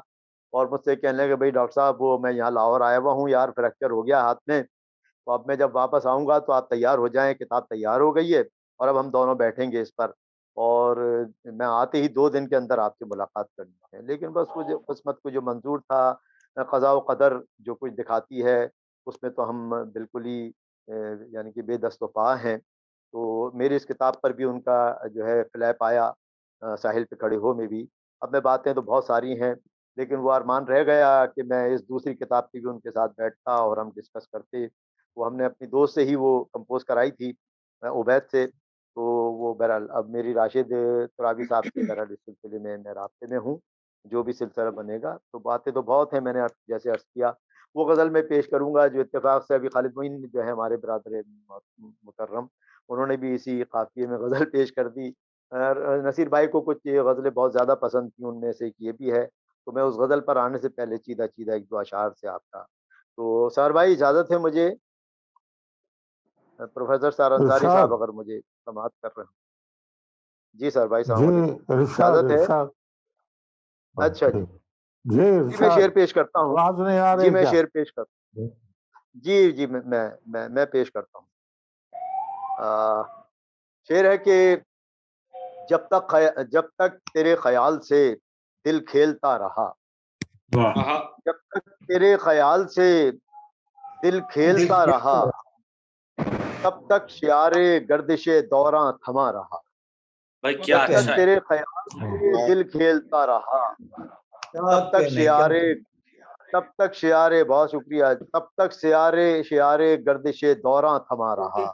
اور مجھ سے کہنے لگے بھائی ڈاکٹر صاحب وہ میں یہاں لاہور آیا ہوا ہوں یار، فریکچر ہو گیا ہاتھ میں، تو اب میں جب واپس آؤں گا تو آپ تیار ہو جائیں، کتاب تیار ہو گئی ہے اور اب ہم دونوں بیٹھیں گے اس پر، اور میں آتے ہی 2 دن کے اندر آپ سے ملاقات کرنی ہے. لیکن بس وہ جو قسمت کو جو منظور تھا، قضاء و قدر جو کچھ دکھاتی ہے اس میں تو ہم بالکل ہی یعنی کہ بے دست و پا ہیں. تو میری اس کتاب پر بھی ان کا جو ہے فلیپ آیا، ساحل پہ کھڑے ہو میں بھی. اب میں باتیں تو بہت ساری ہیں، لیکن وہ ارمان رہ گیا کہ میں اس دوسری کتاب کی بھی ان کے ساتھ بیٹھتا اور ہم ڈسکس کرتے. وہ ہم نے اپنی دوست سے ہی وہ کمپوز کرائی تھی، عبید سے. تو وہ بہرحال اب میری راشد ترابی صاحب کی بہرحال اس سلسلے میں رابطے میں ہوں، جو بھی سلسلہ بنے گا. تو باتیں تو بہت ہیں، میں نے جیسے عرض کیا وہ غزل میں پیش کروں گا جو اتفاق سے ابھی خالد معین جو ہے ہمارے برادر مکرم، انہوں نے بھی اسی قافیے میں غزل پیش کر دی. نصیر بھائی کو کچھ غزلیں بہت زیادہ پسند تھیں، ان میں سے ایک یہ بھی ہے. تو میں اس غزل پر آنے سے پہلے چیدہ ایک دو اشعار سے آپ کا. تو سار بھائی اجازت ہے مجھے؟ پروفیسر سار انصاری صاحب اگر مجھے سماعت کر رہے ہیں. جی سر بھائی السلام علیکم، اجازت ہے؟ اچھا جی میں شعر پیش کرتا ہوں. آواز نہیں آ جی رہی میں کیا؟ شعر پیش کرتا ہوں. جی میں پیش کرتا ہوں. شعر ہے کہ جب تک تیرے خیال سے دل کھیلتا رہا، جب تک تیرے خیال سے دل کھیلتا رہا، تب تک شعار گردش دوراں تھما رہا. جب تک تیرے خیال سے دل کھیلتا رہا، تب تک شعار بہت شکریہ، تب تک شعار گردش دوراں تھما رہا.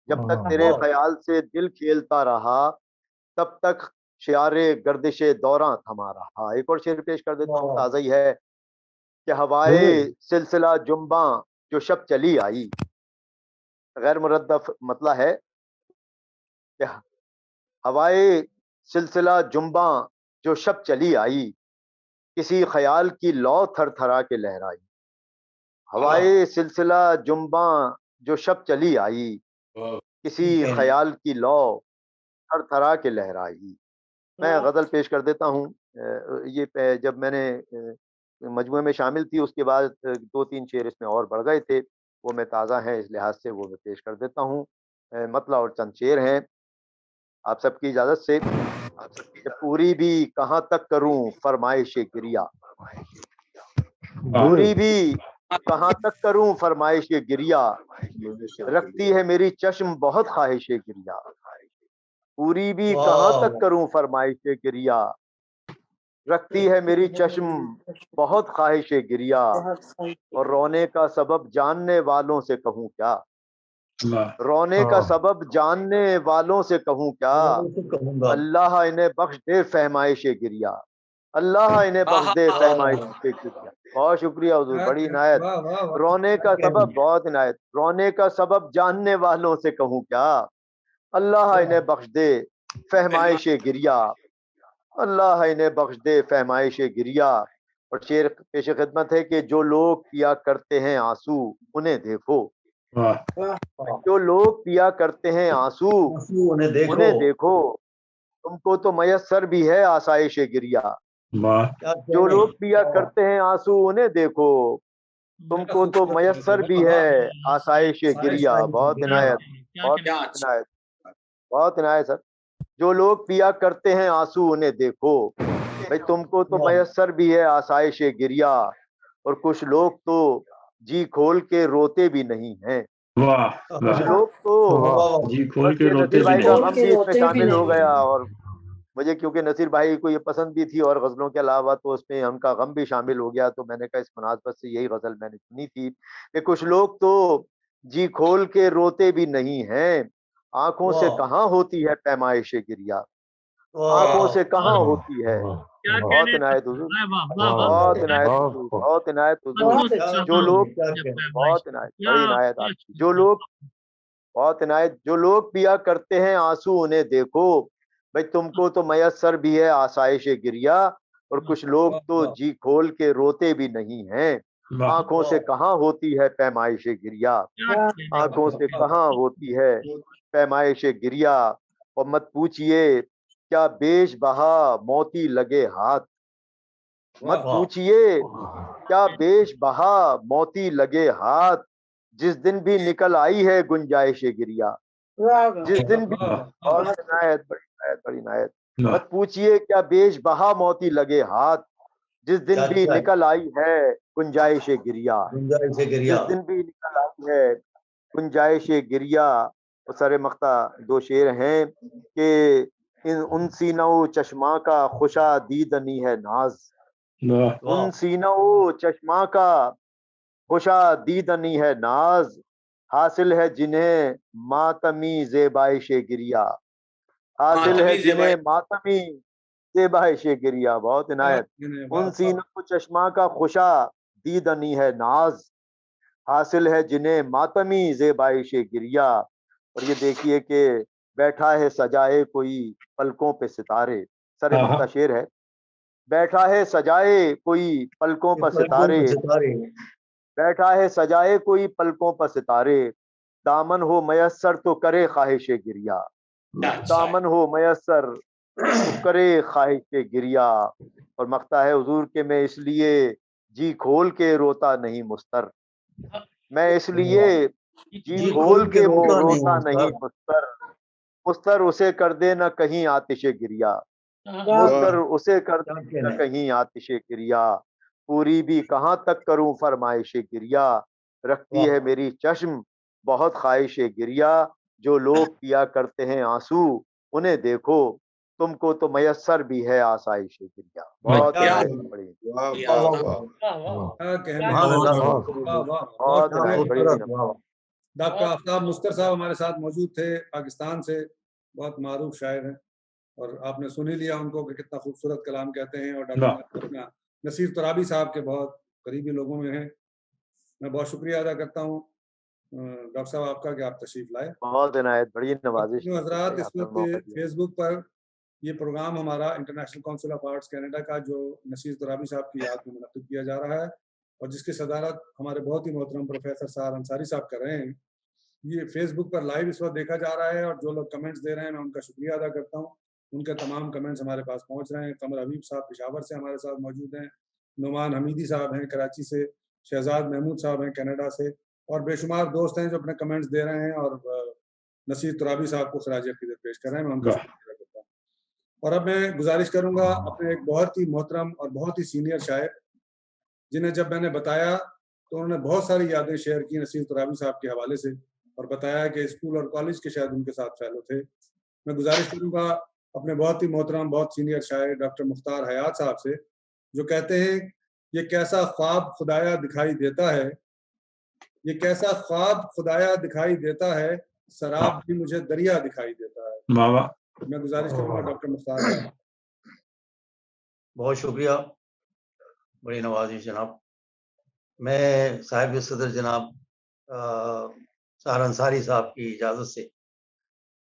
جب تک تیرے خیال سے دل کھیلتا رہا، تب تک شعار گردش دوراں تھما رہا. ایک اور شعر پیش کر دیتا ہوں، تازہ ہی ہے. کہ ہوائے سلسلہ جنباں جو شب چلی آئی. غیر مردف مطلع ہے کہ ہوائے سلسلہ جنباں جو شب چلی آئی، کسی خیال کی لو تھر تھرا کے لہرائی. ہوائے سلسلہ جنباں جو شب چلی آئی، کسی خیال کی لو تھر تھرا کے لہرائی. میں غزل پیش کر دیتا ہوں. یہ جب میں نے مجموعے میں شامل تھی، اس کے بعد 2-3 شعر اس میں اور بڑھ گئے تھے، وہ میں تازہ ہیں اس لحاظ سے وہ میں پیش کر دیتا ہوں. مطلع اور چند شعر ہیں آپ سب کی اجازت سے. کہ پوری بھی کہاں تک کروں فرمائش گریا، پوری بھی کہاں تک کروں فرمائش گریا، رکھتی ہے میری چشم بہت خواہش گریا. پوری بھی کہاں تک کروں فرمائش گریا، رکھتی ہے میری چشم بہت خواہش گریا، اور رونے کا سبب جاننے والوں سے کہوں کیا، رونے کا سبب جاننے والوں سے کہوں کیا، اللہ انہیں بخش دے فہمائش گریا، اللہ انہیں بخش دے فہمائش گریا. بہت شکریہ حضور، بڑی عنایت. رونے کا سبب، بہت عنایت. رونے کا سبب جاننے والوں سے کہوں کیا، اللہ انہیں بخش دے فہمائش گریا، اللہ انہیں بخش دے فہمائش گریا. اور شعر پیش خدمت ہے کہ جو لوگ پیا کرتے ہیں آنسو انہیں دیکھو، جو لوگ پیا کرتے ہیں آنسو انہیں دیکھو، تم کو تو میسر بھی ہے آسائش گریا. جو لوگ پیا کرتے ہیں آنسو انہیں دیکھو، تم کو تو میسر بھی ہے آسائش گریا. بہت عنایت، بہت عنایت، بہت عنایت سر. جو لوگ پیا کرتے ہیں آنسو انہیں دیکھو، بھائی تم کو تو میسر بھی ہے آسائش گریا، اور کچھ لوگ تو جی کھول کے روتے بھی نہیں ہیں. کچھ لوگ تو جی کھول کے روتے نصیر بھی بھائی کا نہیں. غم بھی اس میں شامل ہو گیا، اور مجھے کیونکہ نصیر بھائی کو یہ پسند بھی تھی اور غزلوں کے علاوہ تو اس میں ان کا غم بھی شامل ہو گیا، تو میں نے کہا اس مناسبت سے یہی غزل میں نے سنی تھی کہ کچھ لوگ تو جی کھول کے روتے بھی نہیں ہیں، آنکھوں سے کہاں ہوتی ہے پیمائش گریا، آنکھوں سے کہاں ہوتی ہے. بہت عنایت حضور، بہت عنایت حضور، بہت عنایت حضور. جو لوگ، بہت عنایت، بڑی عنایت آپ کی. جو لوگ، بہت عنایت. جو لوگ پیا کرتے ہیں آنسو انہیں دیکھو، بھائی تم کو تو میسر بھی ہے آسائش گریا، اور کچھ لوگ تو جی کھول کے روتے بھی نہیں ہیں، آنکھوں سے کہاں ہوتی ہے پیمائش گریا، آنکھوں سے کہاں ہوتی ہے پیمائش گریا. اور مت پوچھئے کیا بیش بہا موتی لگے ہاتھ، مت پوچھئے کیا بیش بہا موتی لگے ہاتھ، جس دن بھی نکل آئی ہے گنجائش گریا، جس دن بھی. بہت عنایت، بڑی عنایت، بڑی عنایت. مت پوچھئے کیا بیش بہا موتی لگے ہاتھ، جس دن بھی نکل آئی ہے گنجائش گریا، جس دن بھی نکل آئی ہے گنجائش گریا. سر مقطع 2 شعر ہیں کہ ان سینوں چشماں کا خوشا دیدنی ہے ناز، ان سینوں چشماں کا خوشا دیدنی ہے ناز، حاصل ہے جنہیں ماتمی زیبائش گریا، حاصل ہے جنہیں ماتمی زیبائش گریا. بہت عنایت. ان سینوں چشماں کا خوشا دیدنی ہے ناز، حاصل ہے جنہیں ماتمی زیبائش گریا. اور یہ دیکھیے کہ بیٹھا ہے سجائے کوئی پلکوں پہ ستارے. سر مقطع شعر ہے. بیٹھا ہے سجائے کوئی پلکوں پر ستارے، بیٹھا ہے سجائے کوئی پلکوں پر ستارے، دامن ہو میسر تو کرے خواہش گریا، دامن ہو میسر تو کرے خواہش گریا. اور مقطع ہے حضور کہ میں اس لیے جی کھول کے روتا نہیں مستر، میں اس لیے جی کھول کے روتا نہیں مستر، مستر اسے کر دے نہ کہیں آتش گریا، مستر اسے کر دے نہ کہیں آتش گریا. پوری بھی کہاں تک کروں فرمائش گریا، رکھتی ہے میری چشم بہت خواہش گریا. جو لوگ پیا کرتے ہیں آنسو انہیں دیکھو، تم کو تو میسر بھی ہے آسائش گریا. بہت بڑی، ڈاکٹر آفتاب مستر صاحب ہمارے ساتھ موجود تھے، پاکستان سے، بہت معروف شاعر ہیں، اور آپ نے سن ہی لیا ان کو کہ کتنا خوبصورت کلام کہتے ہیں. اور ڈاکٹر نصیر ترابی صاحب کے بہت قریبی لوگوں میں ہیں. میں بہت شکریہ ادا کرتا ہوں ڈاکٹر صاحب آپ کا کہ آپ تشریف لائے. بہت عنایت، بڑی نوازش. حضرات اس وقت فیس بک پر یہ پروگرام ہمارا international council of arts Canada کا جو نصیر ترابی صاحب کی یاد میں منعقد کیا جا رہا ہے اور جس کی صدارت ہمارے بہت ہی محترم پروفیسر سار انصاری صاحب کر رہے ہیں. یہ فیس بک پر لائیو اس وقت دیکھا جا رہا ہے اور جو لوگ کمنٹس دے رہے ہیں میں ان کا شکریہ ادا کرتا ہوں. ان کے تمام کمنٹس ہمارے پاس پہنچ رہے ہیں. قمر حبیب صاحب پشاور سے ہمارے ساتھ موجود ہیں, نعمان حمیدی صاحب ہیں کراچی سے, شہزاد محمود صاحب ہیں کینیڈا سے, اور بے شمار دوست ہیں جو اپنے کمنٹس دے رہے ہیں اور نصیر ترابی صاحب کو خراج عقیدت پیش کر رہے ہیں. میں ان کا شکریہ ادا کرتا ہوں. اور اب میں گزارش کروں گا اپنے ایک بہت ہی محترم اور بہت ہی سینئر شاعر جنہیں جب میں نے بتایا تو انہوں نے بہت ساری یادیں شیئر کی نصیر ترابی صاحب کے حوالے سے اور بتایا کہ اسکول اور کالج کے شاید ان کے ساتھ فیلو تھے. میں گزارش کروں گا اپنے بہت ہی محترم بہت سینئر شاعر ڈاکٹر مختار حیات صاحب سے جو کہتے ہیں یہ کیسا خواب خدایا دکھائی دیتا ہے, یہ کیسا خواب خدایا دکھائی دیتا ہے, سراب بھی مجھے دریا دکھائی دیتا ہے. میں گزارش کروں گا ڈاکٹر مختار حیات. بہت شکریہ, بڑی نوازش جناب. میں صاحب صدر جناب سار انصاری صاحب کی اجازت سے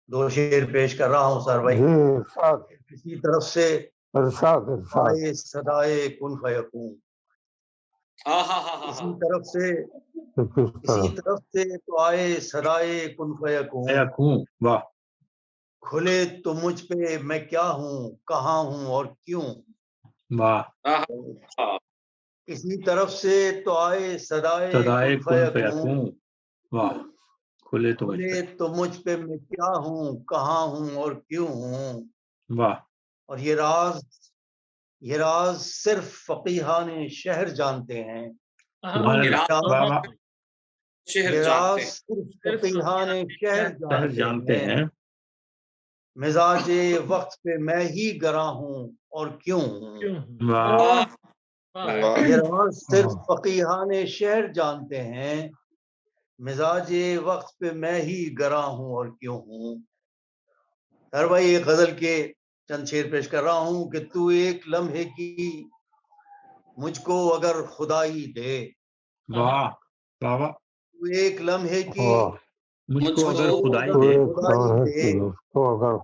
2 شعر پیش کر رہا ہوں. سر بھائی کسی طرف سے آئے صدائے کن فیکون, کسی طرف سے تو آئے صدائے کن فیکون, کھلے تو مجھ پہ میں کیا ہوں, کہاں ہوں اور کیوں. کسی طرف سے تو آئے صدائے کن فیکون, کھلے تو مجھ پہ میں کیا ہوں, کہاں ہوں اور کیوں ہوں. اور یہ راز صرف فقیہان شہر جانتے ہیں. یہ راز صرف فقیہان شہر جانتے ہیں. مزاج وقت پہ میں ہی گراں ہوں اور کیوں ہوں. یہ راز صرف فقیہان شہر جانتے ہیں. مزاج وقت پہ میں ہی گراں ہوں اور کیوں ہوں. ہر بھائی ایک غزل کے چند شعر پیش کر رہا ہوں کہ تو ایک لمحے کی مجھ کو اگر خدائی دے, تو ایک لمحے کی مجھ کو اگر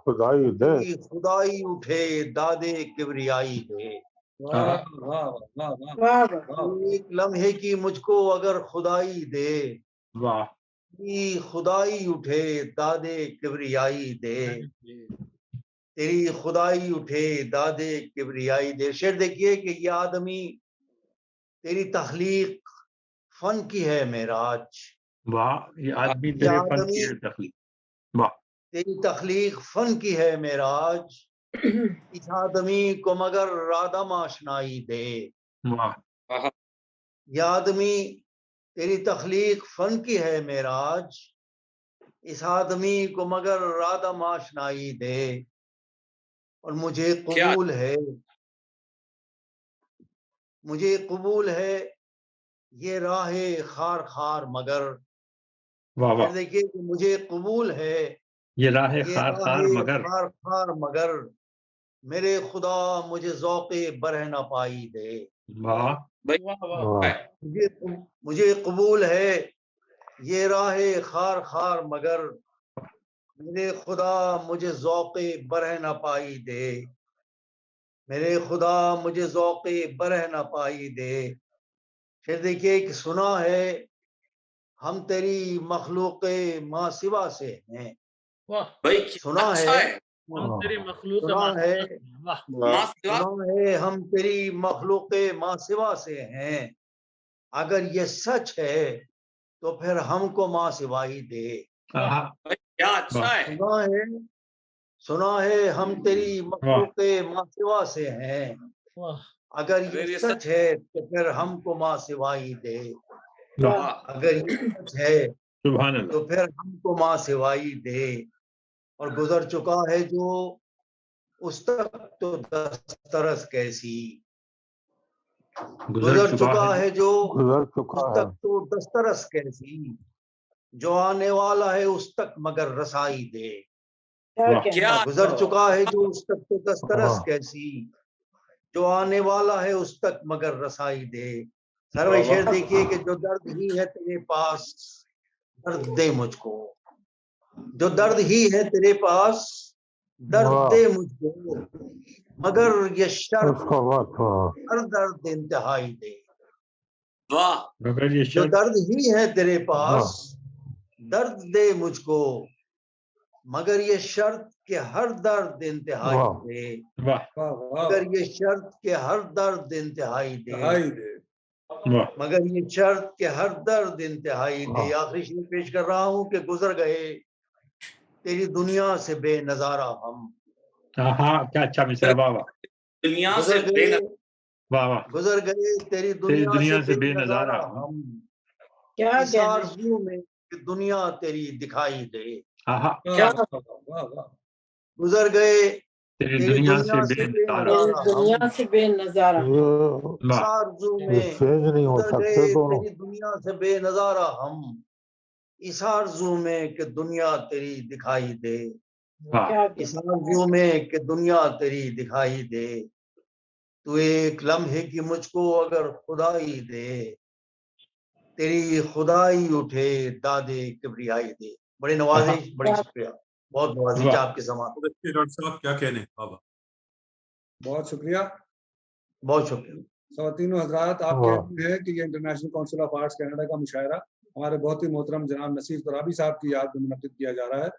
خدائی دے, خدائی اٹھے دادے کبریائی دے. ایک لمحے کی مجھ کو اگر خدائی دے, خدائی اٹھے دادے کبریائی دے, تیری خدائی اٹھے دادے کبریائی دے. شعر دیکھیے کہ یہ آدمی تیری تخلیق فن کی ہے معراج. یہ آدمی تیرے فن کی ہے تخلیق. تیری تخلیق فن کی ہے معراج, اس آدمی کو مگر رادم آشنائی دے. یہ آدمی تیری تخلیق فن کی ہے معراج, اس آدمی کو مگر رادم آشنائی دے. اور مجھے قبول ہے یہ راہ خار خار مگر. دیکھیے کہ مجھے قبول ہے یہ راہ خار خار مگر, میرے خدا مجھے ذوق برہ نہ پائی دے. مجھے قبول ہے یہ راہ خار خار مگر, میرے خدا مجھے ذوق برہ نہ پائی دے. میرے خدا مجھے ذوق برہ نہ پائی دے. پھر دیکھیے کہ سنا ہے ہم تیری مخلوق ماں سوا سے ہیں. سنا ہے ہم تیری مخلوق ماں سوا سے ہیں. اگر یہ سچ ہے تو پھر ہم کو ماں سوائی دے. سنا ہے ہم تیری مخلوق ماں سوا سے ہیں. اگر یہ سچ ہے تو پھر ہم کو ماں سوائی دے. اگر یہ سچ ہے تو پھر ہم کو ماں سوائی دے. اور گزر چکا ہے جو اس تک تو دسترس کیسی. گزر چکا ہے جو اس تک تو دسترس کیسی, جو آنے والا ہے اس تک مگر رسائی دے. گزر چکا ہے جو اس تک تو دسترس کیسی, جو آنے والا ہے اس تک مگر رسائی دے. سروے شعر دیکھیے کہ جو درد ہی ہے تیرے پاس درد دے مجھ کو، جو درد ہی ہے تیرے پاس درد دے مجھ کو، مگر یہ شرط ہر درد انتہائی دے. جو درد ہی ہے تیرے پاس درد دے مجھ کو، مگر یہ شرط کہ ہر درد انتہائی دے، مگر یہ شرط کہ ہر درد انتہائی دے، مگر یہ شرط کہ ہر درد انتہائی دے. آخری شعر پیش کر رہا ہوں کہ گزر گئے تیری دنیا سے بے نظارہ ہم. ہاں کیا اچھا مصرع، واہ واہ. دنیا سے بے نظارہ، واہ واہ. گزر گئے تیری دنیا سے بے نظارہ ہم، کیا اس آرزو میں کہ دنیا تیری دکھائی دے. گزر گئے تیری دنیا سے بے نظارہ دنیا سے بے نظارہ، اس آرزو میں گزر گئے تیری دنیا سے بے نظارہ ہم، اس آرزو میں کہ دنیا تیری دکھائی دے، اس آرزو میں کہ دنیا تیری دکھائی دے. تو ایک لمحے کی مجھ کو اگر خدائی دے، تیری خدائی اٹھے دادے کبریائی دے. بڑے نوازش، بڑی شکریہ، بہت نوازش آپ کے سامان. ڈاکٹر صاحب کیا کہنے بابا؟ بہت شکریہ، بہت شکریہ. خواتین و حضرات، آپ کہتے ہیں کہ یہ international council of arts Canada کا مشاعرہ ہمارے بہت ہی محترم جناب نصیر ترابی صاحب کی یاد میں منعقد کیا جا رہا ہے،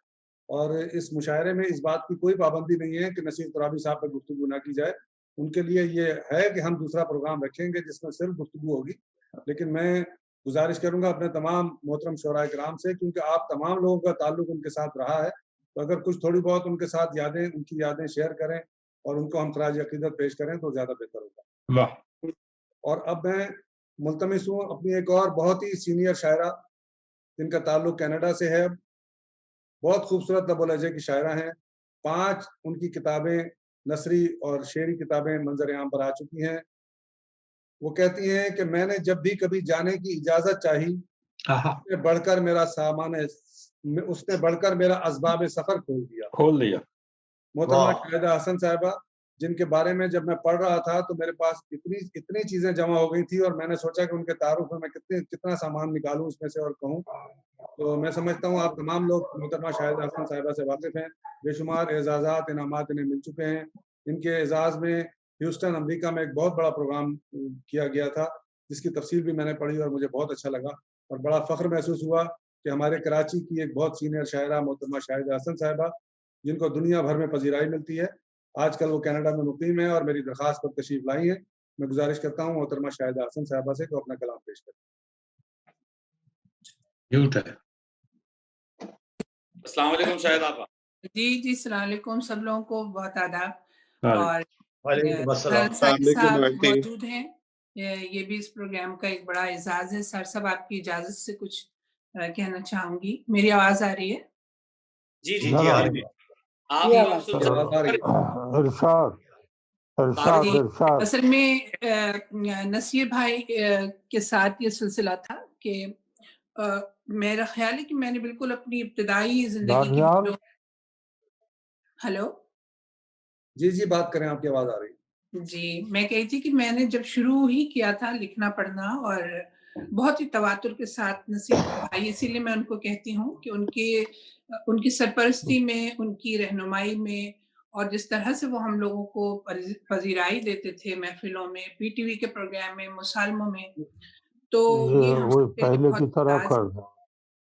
اور اس مشاعرے میں اس بات کی کوئی پابندی نہیں ہے کہ نصیر ترابی صاحب پہ گفتگو نہ کی جائے. ان کے لیے یہ ہے کہ ہم دوسرا پروگرام رکھیں گے جس میں صرف گفتگو ہوگی. لیکن میں گزارش کروں گا اپنے تمام محترم شعراء کرام سے، کیونکہ آپ تمام لوگوں کا تعلق ان کے ساتھ رہا ہے، تو اگر کچھ تھوڑی بہت ان کے ساتھ یادیں، ان کی یادیں شیئر کریں اور ان کو ہم خراج عقیدت پیش کریں تو زیادہ بہتر ہوگا. اور اب میں ملتمس ہوں اپنی ایک اور بہت ہی سینئر شاعرہ جن کا تعلق کینیڈا سے ہے، بہت خوبصورت لب و لہجے کی شاعرہ ہیں. 5 ان کی کتابیں نثری اور شعری کتابیں منظر عام پر آ چکی ہیں. وہ کہتی ہیں کہ میں نے جب بھی کبھی جانے کی اجازت چاہی، اس نے بڑھ کر میرا سامان، اس نے بڑھ کر میرا اسباب سفر کھول دیا. محترمہ شاہدہ حسن صاحبہ، جن کے بارے میں جب میں پڑھ رہا تھا تو میرے پاس اتنی چیزیں جمع ہو گئی تھی، اور میں نے سوچا کہ ان کے تعارف میں کتنا سامان نکالوں اس میں سے اور کہوں. تو میں سمجھتا ہوں آپ تمام لوگ محترمہ شاہدہ حسن صاحبہ سے واقف ہیں. بے شمار اعزازات، انعامات انہیں مل چکے ہیں. ان کے اعزاز میں ہیوسٹن امریکہ میں ایک بہت بڑا پروگرام کیا گیا تھا، جس کی تفصیل بھی میں نے پڑھی اور مجھے بہت اچھا لگا، اور بڑا فخر محسوس ہوا کہ ہمارے کراچی کی ایک بہت سینئر شاعرہ محترمہ شاہدہ حسن صاحبہ، جن کو دنیا بھر میں پذیرائی ملتی ہے، آج کل وہ کینیڈا میں مقیم ہیں اور میری درخواست پر تشریف لائی ہیں. میں گزارش کرتا ہوں محترمہ شاہدہ حسن صاحبہ سے کہ اپنا کلام پیش کریں. السلام علیکم شاہد آپا. جی السلام علیکم سب لوگوں کو، بہت آداب. اور وعلیکم السلام. صاحب موجود ہیں، یہ بھی اس پروگرام کا ایک بڑا اعزاز ہے. سر صاحب آپ کی اجازت سے کچھ کہنا چاہوں گی. میری آواز آ رہی ہے؟ جی جی جی آپ اصل میں نصیر بھائی کے ساتھ یہ سلسلہ تھا کہ میرا خیال ہے کہ میں نے بالکل اپنی ابتدائی زندگی کی ہلو جی بات کریں، آپ کی آواز آ رہی ہے. جی میں کہی تھی کہ میں نے جب شروع ہی کیا تھا لکھنا پڑھنا، اور بہت ہی تواتر کے ساتھ نصیر بھائی، اسی لیے میں ان کو کہتی ہوں کہ ان کی سرپرستی میں، ان کی رہنمائی میں، اور جس طرح سے وہ ہم لوگوں کو پذیرائی دیتے تھے محفلوں میں، پی ٹی وی کے پروگرام میں، مسالموں میں، تو یہ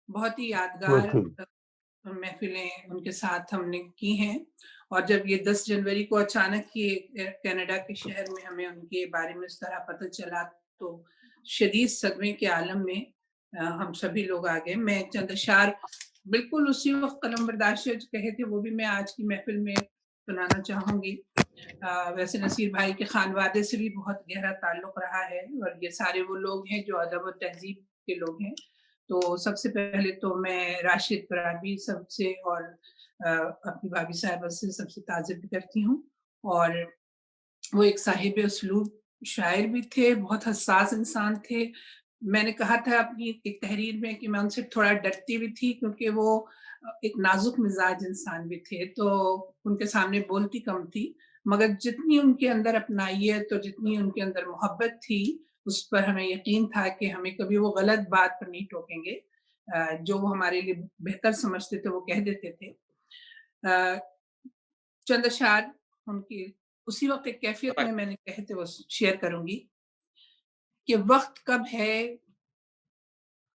بہت ہی یادگار محفلیں ان کے ساتھ ہم نے کی ہیں. اور جب یہ 10 جنوری کو اچانک یہ کینیڈا کے شہر میں ہمیں ان کے بارے میں اس طرح پتہ چلا تو شدید صدمے کے عالم میں ہم سبھی لوگ آ گئے. میں چند اشعار بالکل اسی وقت قلم برداشت جو کہے تھے وہ بھی میں آج کی محفل میں سنانا چاہوں گی. ویسے نصیر بھائی کے خانوادے سے بھی بہت گہرا تعلق رہا ہے، اور یہ سارے وہ لوگ ہیں جو ادب و تہذیب کے لوگ ہیں. تو سب سے پہلے تو میں راشد ترابی سب سے اور اپنی بھابھی صاحبہ سے سب سے تعزیت کرتی ہوں. اور وہ ایک صاحب اسلوب شاعر بھی تھے، بہت حساس انسان تھے. میں نے کہا تھا اپنی ایک تحریر میں کہ میں ان سے تھوڑا ڈرتی بھی تھی، کیونکہ وہ ایک نازک مزاج انسان بھی تھے، تو ان کے سامنے بولتی کم تھی، مگر جتنی ان کے اندر اپنائیت اور جتنی ان کے اندر محبت تھی اس پر ہمیں یقین تھا کہ ہمیں کبھی وہ غلط بات پر نہیں ٹوکیں گے، جو وہ ہمارے لیے بہتر سمجھتے تھے وہ کہہ دیتے تھے۔ چند اشعار ان کی اسی وقت ایک کیفیت میں نے کہے تھے وہ شیئر کروں گی کہ وقت کب ہے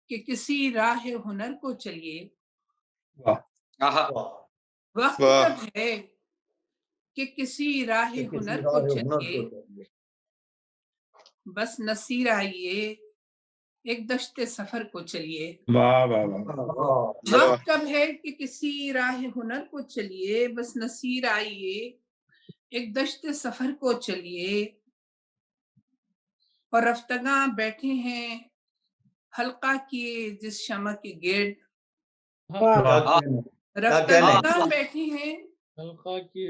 کہ کسی راہ ہنر کو چلیے، وقت کب ہے کہ کسی راہ ہنر کو چلیے، بس نصیر آئیے ایک دشت سفر کو چلیے۔ وقت کب ہے کہ کسی راہ ہنر کو چلیے، بس نصیر آئیے ایک دشت سفر کو چلیے، اور رفتگاں بیٹھے ہیں حلقہ کیے جس شمع کے گرد، رفتگاں بیٹھے ہیں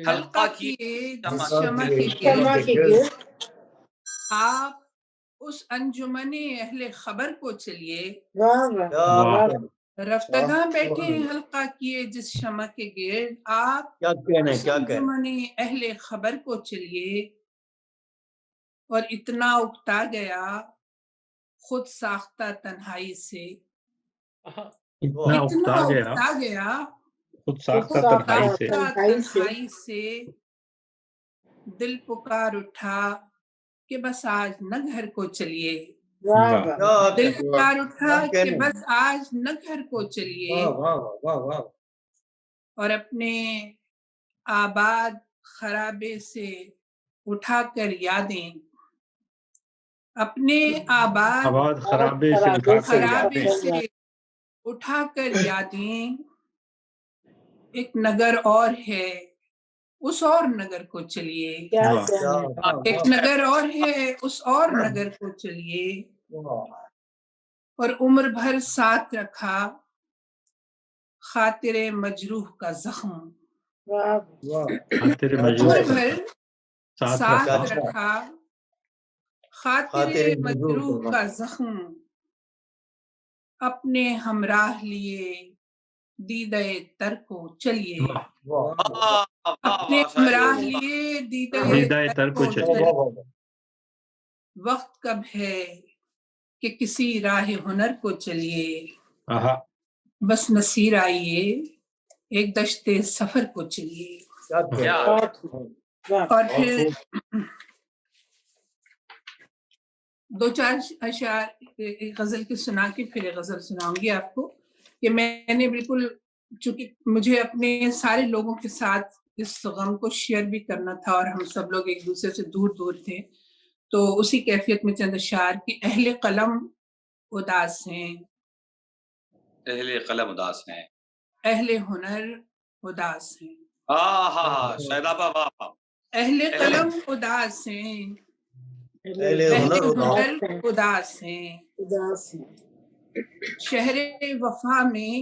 حلقہ کیے جس شمع کے گرد، آپ اس انجمن اہل خبر کو چلیے، رفتگاں بیٹھے ہیں حلقہ کیے جس شمع کے گرد، آپ اس انجمن اہل خبر کو چلیے، اور اتنا اکتا گیا خود ساختہ تنہائی سے، اتنا اکتا گیا خود ساختہ تنہائی سے، دل پکار اٹھا کہ بس آج نہ گھر کو چلیے، دل پکار اٹھا کہ بس آج نہ گھر کو چلیے، اور اپنے آباد خرابے سے اٹھا کر یادیں، اپنے آباد خرابے سے اٹھا کر یادیں، ایک نگر اور ہے اس اور نگر کو چلیے، ایک نگر اور ہے اس اور نگر کو چلیے، اور عمر بھر ساتھ رکھا خاطر مجروح کا زخم، عمر بھر ساتھ رکھا خاطر مجروح کا زخم، اپنے ہمراہ لیے دیدہ تر کو چلیے، اپنے ہمراہ لیے دیدہ تر کو چلیے، وقت کب ہے کہ کسی راہ ہنر کو چلیے، بس نصیر آئیے ایک دشت سفر کو چلیے۔ اور پھر دو چار اشعار غزل کی سنا کے پھر غزل سناؤں گی آپ کو، کہ میں نے بالکل چونکہ مجھے اپنے سارے لوگوں کے ساتھ اس غم کو شیئر بھی کرنا تھا، اور ہم سب لوگ ایک دوسرے سے دور دور تھے، تو اسی کیفیت میں چند اشعار کی اہل قلم اداس ہیں، اہل قلم اداس ہیں، اہل ہنر اداس ہیں، شاید آپ اہل قلم اداس ہیں، اہل ہنر اداس ہیں، شہر وفا میں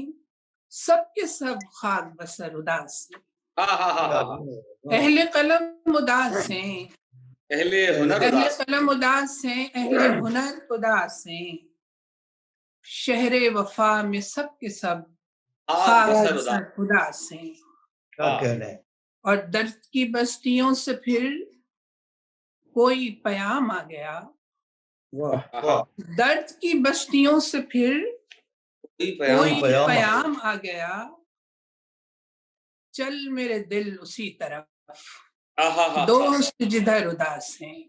سب کے سب خاک بسر اداس ہیں، اہل قلم اداس ہیں، اہل قلم اداس ہیں، اہل ہنر اداس ہیں، شہر وفا میں سب کے سب خاک بسر اداس ہیں، اور درد کی بستیوں سے پھر کوئی پیام آ گیا، درد کی بستیوں سے پھر کوئی پیام آ گیا، چل میرے دل اسی طرف دوست جدھر اداس ہیں،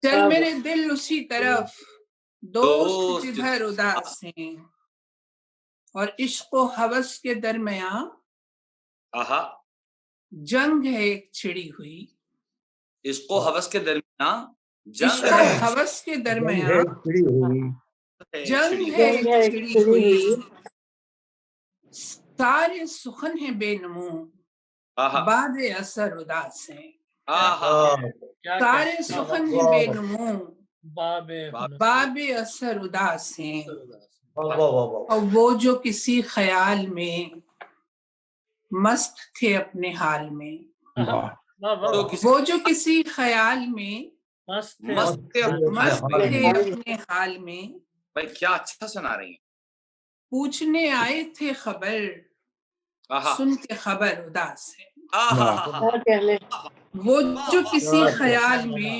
چل میرے دل اسی طرف دوست جدھر اداس ہیں، اور عشق و ہوس کے درمیان جنگ ہے ایک چھڑی ہوئی، عشق و ہوس کے درمیان عشق و ہوس کے درمیان جنگ ہے ایک چھڑی ہوئی، سارے سخن ہیں بے نمو باد اثر اداس ہیں، سارے سخن ہیں بے نمو باب اثر اداس ہیں، اور وہ جو کسی خیال میں مست تھے اپنے حال میں، وہ جو کسی خیال میں مست تھے اپنے حال میں، بھائی کیا اچھا سنا رہی ہیں، پوچھنے آئے تھے خبر سن کے خبر اداس ہے، وہ جو کسی خیال میں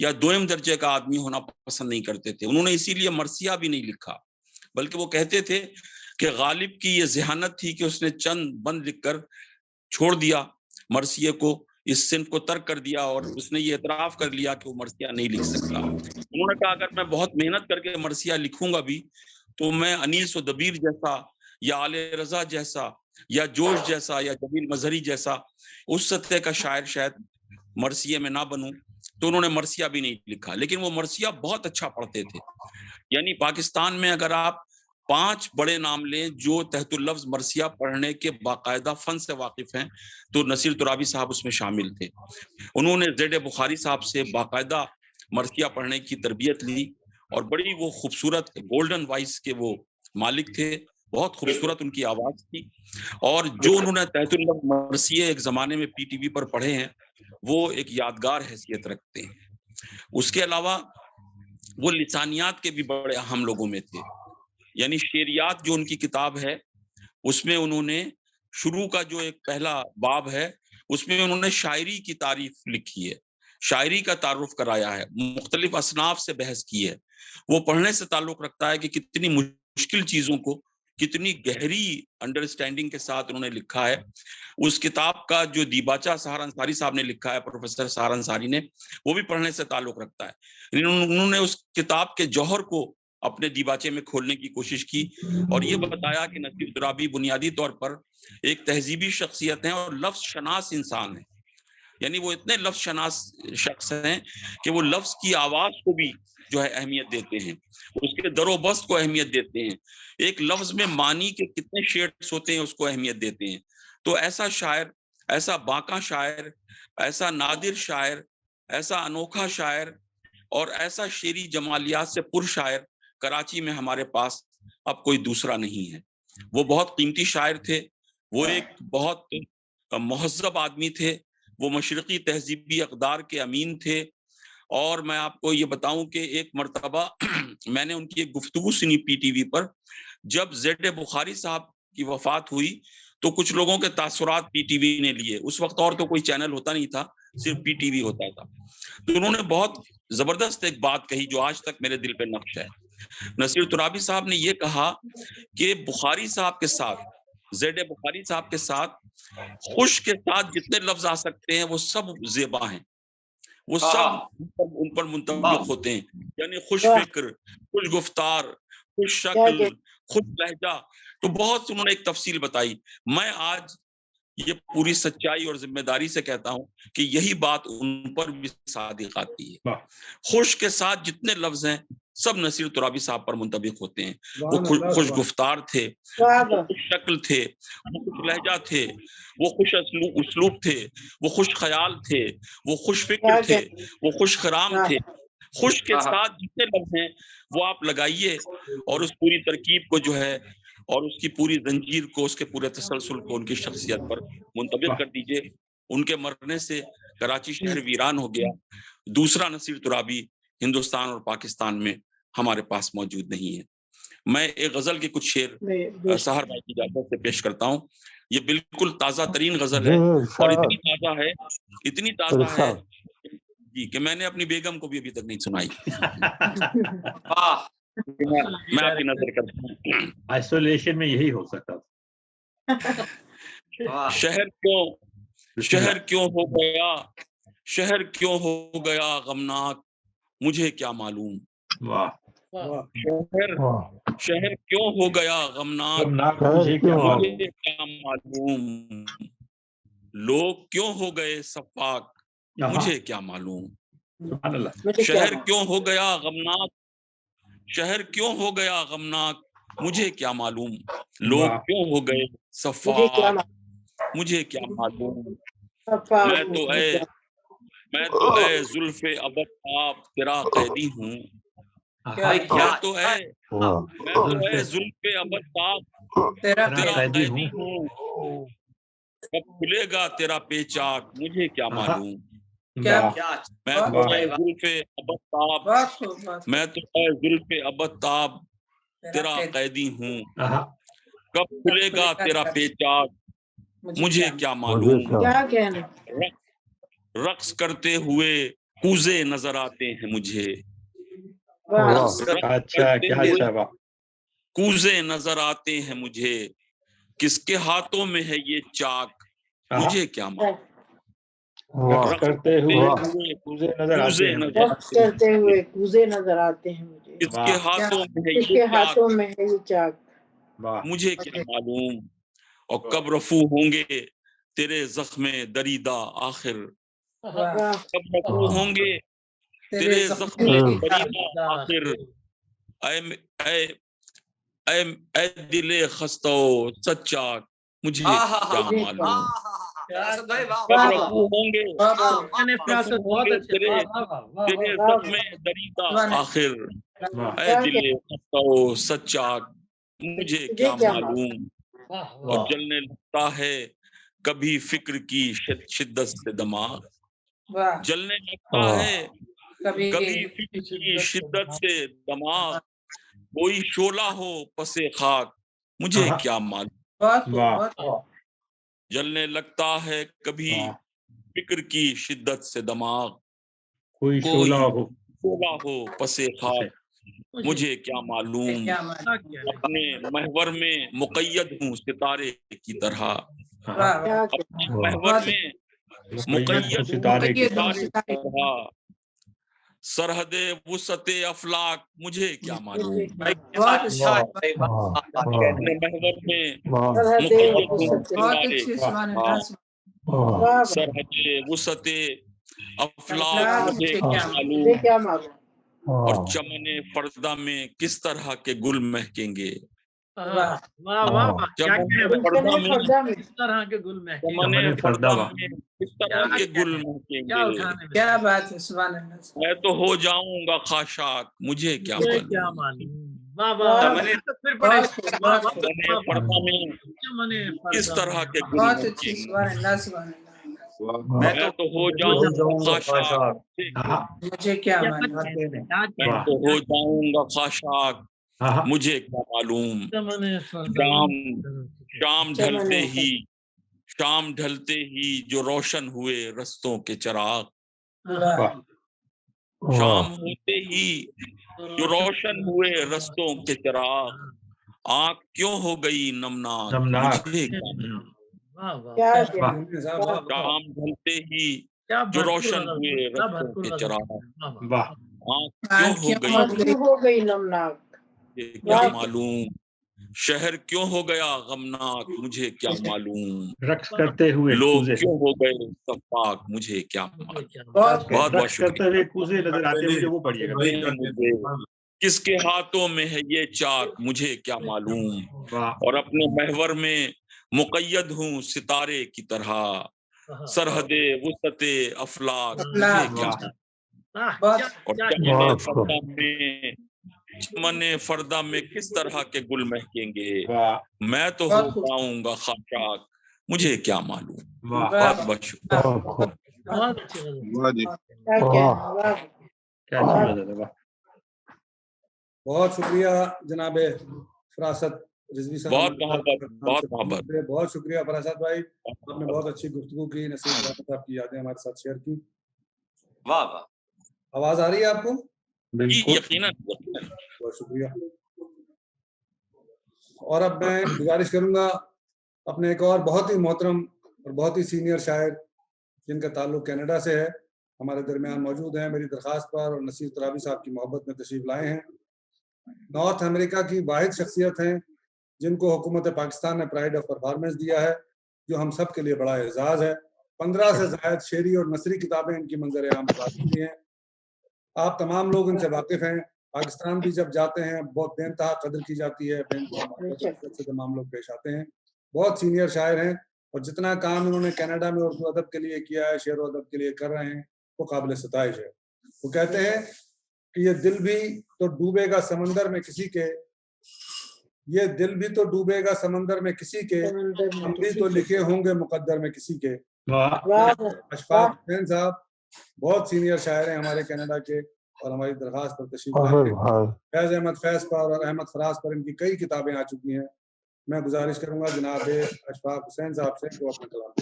یا دوئم درجے کا آدمی ہونا پسند نہیں کرتے تھے. انہوں نے اسی لیے مرثیہ بھی نہیں لکھا، بلکہ وہ کہتے تھے کہ غالب کی یہ ذہانت تھی کہ اس نے چند بند لکھ کر چھوڑ دیا مرثیے کو، اس صنف کو ترک کر دیا، اور اس نے یہ اعتراف کر لیا کہ وہ مرثیہ نہیں لکھ سکتا. انہوں نے کہا اگر میں بہت محنت کر کے مرثیہ لکھوں گا بھی تو میں انیس و دبیر جیسا یا آل رضا جیسا یا جوش جیسا یا جمیل مظہری جیسا اس سطح کا شاعر شاید مرثیے میں نہ بنوں. تو انہوں نے مرثیہ بھی نہیں لکھا، لیکن وہ مرثیہ بہت اچھا پڑھتے تھے. یعنی پاکستان میں اگر آپ 5 بڑے نام لیں جو تحت اللفظ مرثیہ پڑھنے کے باقاعدہ فن سے واقف ہیں تو نصیر ترابی صاحب اس میں شامل تھے. انہوں نے زید بخاری صاحب سے باقاعدہ مرثیہ پڑھنے کی تربیت لی، اور بڑی وہ خوبصورت گولڈن وائس کے وہ مالک تھے، بہت خوبصورت ان کی آواز تھی. اور جو انہوں نے تحت اللفظ مرثیے ایک زمانے میں پی ٹی وی پر پڑھے ہیں وہ ایک یادگار حیثیت رکھتے ہیں. اس کے علاوہ وہ لسانیات کے بھی بڑے اہم لوگوں میں تھے. یعنی شعریات جو ان کی کتاب ہے اس میں انہوں نے شروع کا جو ایک پہلا باب ہے اس میں انہوں نے شاعری کی تعریف لکھی ہے، شاعری کا تعارف کرایا ہے، مختلف اصناف سے بحث کی ہے. وہ پڑھنے سے تعلق رکھتا ہے کہ کتنی مشکل چیزوں کو کتنی گہری انڈرسٹینڈنگ کے ساتھ انہوں نے لکھا ہے. اس کتاب کا جو دیباچہ سہار انصاری صاحب نے لکھا ہے، پروفیسر سہار انصاری نے، وہ بھی پڑھنے سے تعلق رکھتا ہے. انہوں نے اس کتاب کے جوہر کو اپنے دیباچے میں کھولنے کی کوشش کی اور یہ بتایا کہ نصیر ترابی بنیادی طور پر ایک تہذیبی شخصیت ہیں اور لفظ شناس انسان ہیں. یعنی وہ اتنے لفظ شناس شخص ہیں کہ وہ لفظ کی آواز کو بھی جو ہے اہمیت دیتے ہیں، اس کے در و بست کو اہمیت دیتے ہیں، ایک لفظ میں معنی کے کتنے شیڈز ہوتے ہیں اس کو اہمیت دیتے ہیں. تو ایسا شاعر، ایسا باقاں شاعر، ایسا نادر شاعر، ایسا انوکھا شاعر اور ایسا شعری جمالیات سے پر شاعر کراچی میں ہمارے پاس اب کوئی دوسرا نہیں ہے. وہ بہت قیمتی شاعر تھے، وہ ایک بہت مہذب آدمی تھے، وہ مشرقی تہذیبی اقدار کے امین تھے. اور میں آپ کو یہ بتاؤں کہ ایک مرتبہ میں نے ان کی ایک گفتگو سنی پی ٹی وی پر، جب زید بخاری صاحب کی وفات ہوئی تو کچھ لوگوں کے تاثرات پی ٹی وی نے لیے. اس وقت اور تو کوئی چینل ہوتا نہیں تھا، صرف پی ٹی وی ہوتا تھا. تو انہوں نے بہت زبردست ایک بات کہی جو آج تک میرے دل پہ نقش ہے. نصیر ترابی صاحب نے یہ کہا کہ بخاری صاحب کے ساتھ، زید بخاری صاحب کے ساتھ خوش کے ساتھ جتنے لفظ آ سکتے ہیں وہ سب زیبا ہیں، وہ سب ان پر منطبق ہوتے ہیں. یعنی خوش فکر، خوش گفتار، خوش شکل، خوش لہجہ. تو بہت انہوں نے ایک تفصیل بتائی. میں آج یہ پوری سچائی اور ذمہ داری سے کہتا ہوں کہ یہی بات ان پر بھی صادق آتی ہے. خوش کے ساتھ جتنے لفظ ہیں سب نصیر ترابی صاحب پر منطبق ہوتے ہیں. وہ خوش گفتار تھے، وہ خوش شکل تھے، وہ خوش لہجہ تھے، وہ خوش اسلوب تھے، وہ خوش خیال تھے، وہ خوش فکر تھے، وہ خوش خرام تھے. خوش کے ساتھ جتنے لفظ ہیں وہ آپ لگائیے اور اس پوری ترکیب کو جو ہے اور اس کی پوری زنجیر کو، اس کے پورے تسلسل کو ان کی شخصیت پر منطبق کر دیجئے. ان کے مرنے سے کراچی شہر ویران ہو گیا. دوسرا نصیر ترابی ہندوستان اور پاکستان میں ہمارے پاس موجود نہیں ہے. میں ایک غزل کے کچھ شعر سحر بھائی کی اجازت سے پیش کرتا ہوں. یہ بالکل تازہ ترین غزل ہے اور اتنی تازہ ہے جی کہ میں نے اپنی بیگم کو بھی ابھی تک نہیں سنائی. میں آپ کی نظر کرتا ہوں. آئسولیشن میں یہی ہو سکتا شہر کیوں ہو گیا، شہر کیوں ہو گیا غمناک، مجھے کیا معلوم. شہر کیوں ہو گیا غمناک، مجھے کیا معلوم. لوگ کیوں ہو گئے سفاک، مجھے کیا معلوم. شہر کیوں ہو گیا غمناک، شہر کیوں ہو گیا غمناک، مجھے کیا معلوم. لوگ کیوں ہو گئے سفاک، مجھے کیا معلوم. میں تو اے زلف ابد تیرا قیدی ہوں. میں تو اے زلف ابد تیرا قیدی ہوں. کب کھلے گا تیرا پیچاک، مجھے کیا معلوم. میں تو اے زلف ابد تاب تیرا قیدی ہوں. کب کھلے گا تیرا پیچاک، مجھے کیا معلوم. رقص کرتے ہوئے کوزے نظر آتے ہیں مجھے، اچھا کیا اچھا، کوزے نظر آتے ہیں مجھے، کس کے ہاتھوں میں ہے یہ چاک، مجھے کیا معلوم، رقص کرتے ہوئے کوزے نظر آتے ہیں، رقص کرتے ہوئے کوزے نظر آتے ہیں مجھے، کس کے ہاتھوں میں ہے کس کے یہ ہاتھوں چاک، میں ہے یہ چاک، مجھے کیا معلوم، اور کب رفو ہوں گے تیرے زخم دریدہ آخر، کب رفو ہوں گے تیرے زخم دریدہ آخر، اے دل خستہ و سچا، مجھے کیا معلوم، کب رفو ہوں گے تیرے زخم دریدہ آخر، اے دل خستہ و سچا، مجھے کیا معلوم، اور جلنے لگتا ہے کبھی فکر کی شدت سے دماغ، جلنے لگتا ہے کبھی فکر کی شدت سے دماغ، کوئی شعلہ ہو پسے خاک، مجھے کیا معلوم، جلنے لگتا ہے کبھی فکر کی شدت سے دماغ، کوئی شعلہ ہو پسے خاک، مجھے کیا معلوم، اپنے محور میں مقید ہوں ستارے کی طرح، اپنے محور میں مقید ہوں ستارے کی طرح، سرحد وسط افلاک، مجھے کیا معلوم، اپنے محور میں مقید ہوں ستارے کی طرح، سرحد وسط افلاک، مجھے کیا معلوم، اور چمن فردہ میں کس طرح کے گل مہکیں گے، چمن فردہ میں کس طرح کے گل مہکیں گے، کیا بات ہے، سبحان اللہ، میں تو ہو جاؤں گا خاشاک، مجھے کیا معلوم، فردہ میں کس طرح کے گل مہکیں گے، میں تو ہو جاؤں گا خاشاک، مجھے کیا معلوم، میں تو ہو جاؤں گا خاشاک، مجھے کیا معلوم، شام ڈھلتے ہی جو روشن ہوئے رستوں کے چراغ، شام ہوتے ہی جو روشن ہوئے رستوں کے چراغ، آنکھ کیوں ہو گئی نمناک، مجھے کیا معلوم، شام ڈھلتے ہی جو روشن ہوئے رستوں کے چراغ، آنکھ کیوں ہو گئی نمناک، کیا معلوم، شہر کیوں ہو گیا غمناک، مجھے کیا معلوم، رقص کرتے ہوئے لوگ کیوں ہو گئے صفاک، مجھے کیا معلوم، بہت بہت شکریہ، کوزے نظر آتے ہیں مجھے، وہ پڑھیے گا، کس کے ہاتھوں میں ہے یہ چاک، مجھے کیا معلوم، اور اپنے محور میں مقید ہوں ستارے کی طرح، سرحد وسط افلاک، مجھے کیا معلوم، اور چمن فردہ میں کس طرح کے گل مہکیں گے، میں تو ہو جاؤں گا خاشاک، مجھے کیا معلوم، بہت بہت شکریہ، بہت شکریہ جناب فراست رضوی صاحب، بہت شکریہ فراست بھائی، آپ نے بہت اچھی گفتگو کی، نصیر صاحب کی یادیں ہمارے ساتھ شیئر کی، واہ واہ، آواز آ رہی ہے آپ کو؟ یقیناً، بہت شکریہ، اور اب میں گزارش کروں گا اپنے ایک اور بہت ہی محترم اور بہت ہی سینئر شاعر جن کا تعلق کینیڈا سے ہے، ہمارے درمیان موجود ہیں، میری درخواست پر اور نصیر ترابی صاحب کی محبت میں تشریف لائے ہیں، نارتھ امریکہ کی واحد شخصیت ہیں جن کو حکومت پاکستان نے پرائڈ آف پرفارمنس دیا ہے، جو ہم سب کے لیے بڑا اعزاز ہے، 15 سے زائد شعری اور نثری کتابیں ان کی منظر عام پر آتی ہیں، آپ تمام لوگ ان سے واقف ہیں، پاکستان بھی جب جاتے ہیں بہت بے انتہا قدر کی جاتی ہے، بے انتہا محبت سے تمام لوگ پیش آتے ہیں، بہت سینئر شاعر ہیں، اور جتنا کام انہوں نے کینیڈا میں اردو ادب کے لیے کیا ہے، شعر و ادب کے لیے کر رہے ہیں، وہ قابل ستائش ہے۔ وہ کہتے ہیں کہ یہ دل بھی تو ڈوبے گا سمندر میں کسی کے، یہ دل بھی تو ڈوبے گا سمندر میں کسی کے، ہم بھی تو لکھے ہوں گے مقدر میں کسی کے۔ اشفاق حسین صاحب بہت سینئر شاعر ہیں ہمارے کینیڈا کے، اور ہماری درخواست پر تشریف لائے ہیں، فیض احمد فیض پر اور احمد فراز پر ان کی کئی کتابیں آ چکی ہیں، میں گزارش کروں گا جناب اشفاق حسین صاحب سے کہ وہ اپنا کلام۔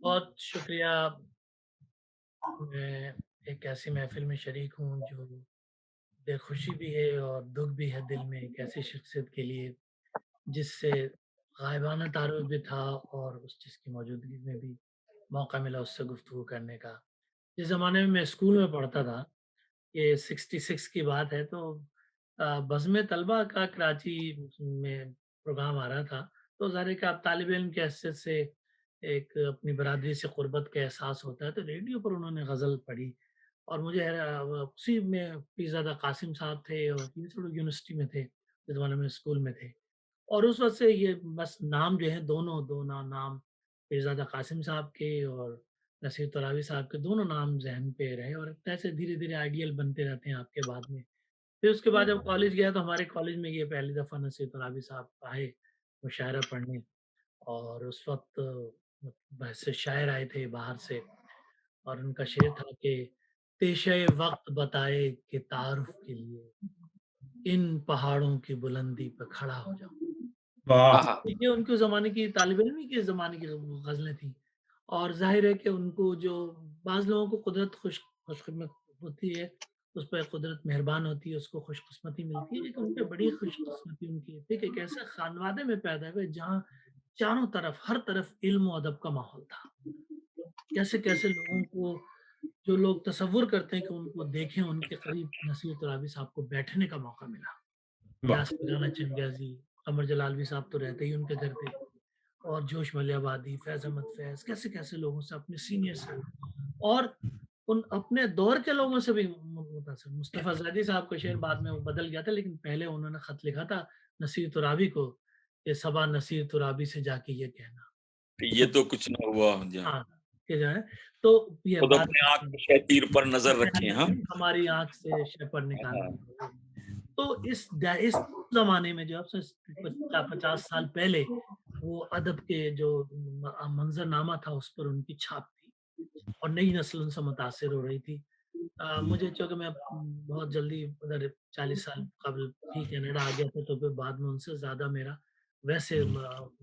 بہت شکریہ میں ایک ایسی محفل میں شریک ہوں جو بے خوشی بھی ہے اور دکھ بھی ہے دل میں، ایک ایسی شخصیت کے لیے جس سے غائبانہ تعارف بھی تھا اور اس چیز کی موجودگی میں بھی موقع ملا اس سے گفتگو کرنے کا۔ جس زمانے میں اسکول میں پڑھتا تھا، یہ 66 کی بات ہے، تو بزم طلبہ کا کراچی میں پروگرام آ رہا تھا، تو ظاہر ہے کہ آپ طالب علم کی حیثیت سے ایک اپنی برادری سے قربت کا احساس ہوتا ہے، تو ریڈیو پر انہوں نے غزل پڑھی اور مجھے اسی میں پیرزادہ قاسم صاحب تھے اور یہ سب لوگ یونیورسٹی میں تھے، اس زمانے میں اسکول میں تھے، اور اس وقت سے یہ بس نام جو ہے دونوں نام پیرزادہ قاسم صاحب کے اور نصیر ترابی صاحب کے دونوں نام ذہن پہ رہے، اور ایسے دھیرے دھیرے آئیڈیل بنتے رہتے ہیں آپ کے بعد میں۔ پھر اس کے بعد جب کالج گیا تو ہمارے کالج میں یہ پہلی دفعہ نصیر ترابی صاحب آئے مشاعرہ پڑھنے، اور اس وقت بہت سے شاعر آئے تھے باہر سے، اور ان کا شعر تھا کہ پیشے وقت بتائے کہ تعارف کے لیے ان پہاڑوں کی بلندی پہ کھڑا ہو جاؤں۔ یہ ان کے زمانے کی طالب علمی کے زمانے کی غزلیں تھیں، اور ظاہر ہے کہ ان کو جو بعض لوگوں کو قدرت خوش قسمت ہوتی ہے، اس پہ قدرت مہربان ہوتی ہے، اس کو خوش قسمتی ملتی ہے، لیکن ان پہ بڑی خوش قسمتی ان کی تھی کہ ایک ایسے خانوادے میں پیدا ہوئے جہاں چاروں طرف ہر طرف علم و ادب کا ماحول تھا۔ کیسے کیسے لوگوں کو، جو لوگ تصور کرتے ہیں کہ ان کو دیکھیں، ان کے قریب نصیر ترابی صاحب کو بیٹھنے کا موقع ملا۔ یاسر رانا چنگیزی، قمر جلالوی صاحب تو رہتے ہی ان کے گھر پہ، اور جوش ملیح آبادی، فیض احمد فیض، کیسے کیسے لوگوں سے، اپنے سینئر سے اور ان اپنے دور کے لوگوں سے بھی متاثر۔ مصطفیٰ زیدی صاحب کا شعر بعد میں وہ بدل گیا تھا، لیکن پہلے انہوں نے خط لکھا تھا نصیر ترابی کو کہ صبا نصیر ترابی سے جا کے یہ کہنا، یہ تو کچھ نہ ہوا جی، ہاں کہ جو ہے تو یہ خود بات اپنے آنکھ پہ شہ تیر پر نظر رکھیں۔ ہاں ہماری آنکھ سے شپر نکالا۔ تو اس زمانے میں جو اب سے 50 سال پہلے وہ ادب کے جو منظرنامہ تھا اس پر ان کی چھاپ تھی، اور نئی نسل ان سے متاثر ہو رہی تھی۔ مجھے چونکہ میں بہت جلدی ادھر 40 سال قبل ہی کینیڈا آ گیا تھا، تو پھر بعد میں ان سے زیادہ میرا ویسے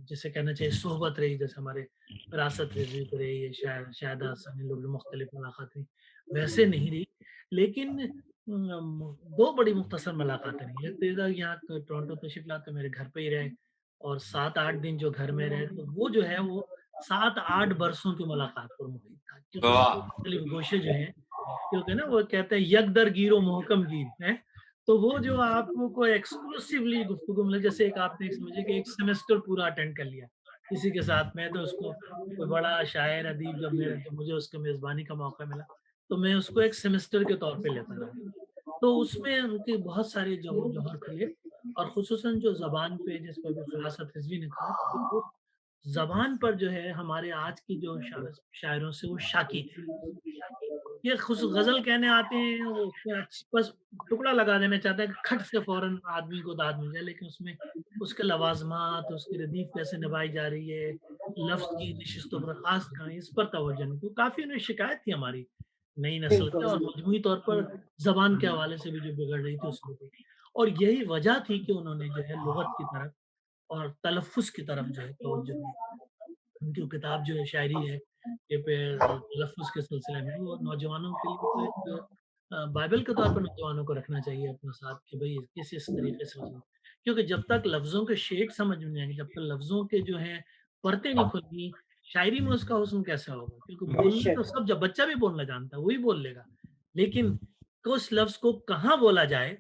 جسے کہنا چاہیے صحبت رہی، جیسے ہمارے وراثت رضوی کو رہی ہے، شاہدہ سنی لوگ مختلف ملاقات رہی، ویسے نہیں رہی، لیکن دو بڑی مختصر ملاقاتیں رہی۔ ایک تو یہاں ٹورنٹو تشریف لاتے میرے گھر پہ ہی رہے، اور 7-8 دن جو گھر میں رہے، تو وہ جو ہے وہ 7-8 برسوں کی ملاقات پر محیط تھا، کیونکہ اس کے مختلف گوشے جو ہیں، کیونکہ نا وہ کہتے ہیں یک در گیر و محکم گیر ہے، تو وہ جو آپ کو ایکسکلوسیولی گفتگو ملے، جیسے ایک آپ نے سمجھے کہ ایک سیمسٹر پورا اٹینڈ کر لیا کسی کے ساتھ میں، تو اس کو کوئی بڑا شاعر ادیب جب مجھے اس کے میزبانی کا موقع ملا تو میں اس کو ایک سیمسٹر کے طور پہ لیتا رہا، تو اس میں ان کے بہت سارے جوہر کھلے، اور خصوصاً جو زبان پہ، جس پہ بھی فراست رضوی نے کہا، وہ زبان پر جو ہے ہمارے آج کی جو شاعروں سے وہ شاکی تھے، یہ غزل کہنے آتے ہیں، وہ بس ٹکڑا لگا دینا چاہتا ہے کہ کھٹ سے فوراً آدمی کو داد مل جائے، لیکن اس میں اس کے لوازمات، اس کی ردیف کیسے نبھائی جا رہی ہے، لفظ کی نشست و برخاست کہاں، اس پر توجہ نہیں، تو کافی انہیں شکایت تھی ہماری نئی نسل سے، اور مجموعی طور پر زبان کے حوالے سے بھی جو بگڑ رہی تھی اس کو بھی، اور یہی وجہ تھی کہ انہوں نے جو ہے لغت کی طرف اور تلفظ کی طرف جو ہے توجہ دی۔ ان کی کتاب جو ہے شاعری ہے یہ پہ تلفظ کے سلسلے میں، وہ نوجوانوں کے لیے تو ایک بائبل کے طور پر نوجوانوں کو رکھنا چاہیے اپنے ساتھ کہ بھئی اس طریقے سے، کیونکہ جب تک لفظوں کے شیٹ سمجھ میں نہیں آئیں گے، جب تک لفظوں کے جو ہیں پرتیں نہیں کھلیں، شاعری میں اس کا حسن کیسے ہوگا؟ کیونکہ بولنا تو سب، جب بچہ بھی بولنا جانتا ہے وہی بول لے گا، لیکن اس لفظ کو کہاں بولا جائے،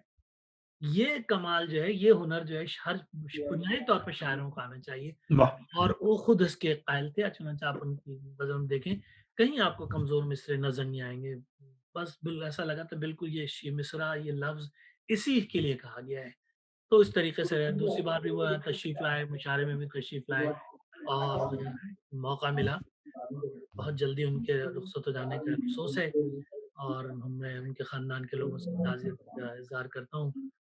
یہ کمال جو ہے، یہ ہنر جو ہے ہر بنیادی طور پہ شاعروں کو آنا چاہیے، اور وہ خود اس کے قائل تھے۔ چنانچہ آپ ان کی غزل دیکھیں، کہیں آپ کو کمزور مصرے نظر نہیں آئیں گے، بس ایسا لگا تو بالکل یہ مصرع، یہ لفظ اسی کے لیے کہا گیا ہے۔ تو اس طریقے سے دوسری بار بھی وہ تشریف لائے، مشاعرے میں بھی تشریف لائے، اور موقع ملا، بہت جلدی ان کے رخصت ہو جانے کا افسوس ہے، اور میں ان کے خاندان کے لوگوں سے تعزیت کا اظہار کرتا ہوں،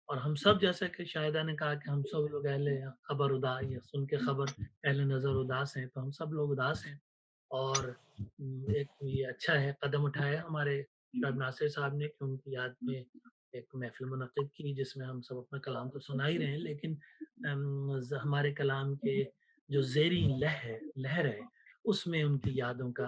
اور ہم سب، جیسا کہ شاہدہ نے کہا کہ ہم سب لوگ اہل خبر اداس، یا سن کے خبر اہل نظر اداس ہیں، تو ہم سب لوگ اداس ہیں، اور ایک یہ اچھا ہے قدم اٹھایا ہمارے شعیب ناصر صاحب نے کہ ان کی یاد میں ایک محفل منعقد کی، جس میں ہم سب اپنا کلام تو سنا ہی رہے ہیں، لیکن ہمارے کلام کے جو زیریں لہر ہے اس میں ان کی یادوں کا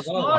100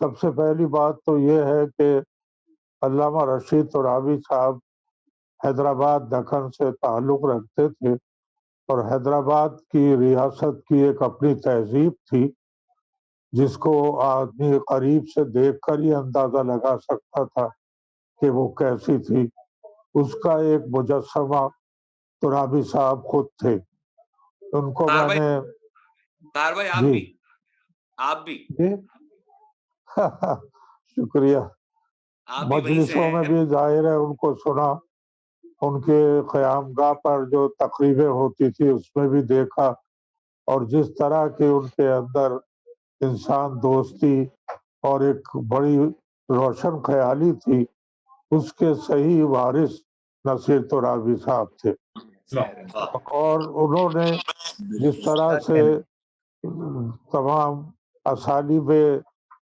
سب سے پہلی بات تو یہ ہے کہ علامہ رشید ترابی صاحب حیدرآباد دکن سے تعلق رکھتے تھے، اور حیدرآباد کی ریاست کی ایک اپنی تہذیب تھی جس کو آدمی قریب سے دیکھ کر ہی اندازہ لگا سکتا تھا کہ وہ کیسی تھی۔ اس کا ایک مجسمہ ترابی صاحب خود تھے۔ ان کو میں نے طاہر بھائی آپ بھی جی شکریہ، آپ بھی وہیں سے مجلسوں میں ہیں۔ بھی ظاہر ہے ان کو سنا، ان کے قیام گاہ پر جو تقریبیں ہوتی تھی اس میں بھی دیکھا، اور جس طرح کے ان کے اندر انسان دوستی اور ایک بڑی روشن خیالی تھی، اس کے صحیح وارث نصیر ترابی صاحب تھے۔ اور انہوں نے جس طرح سے تمام اسالیب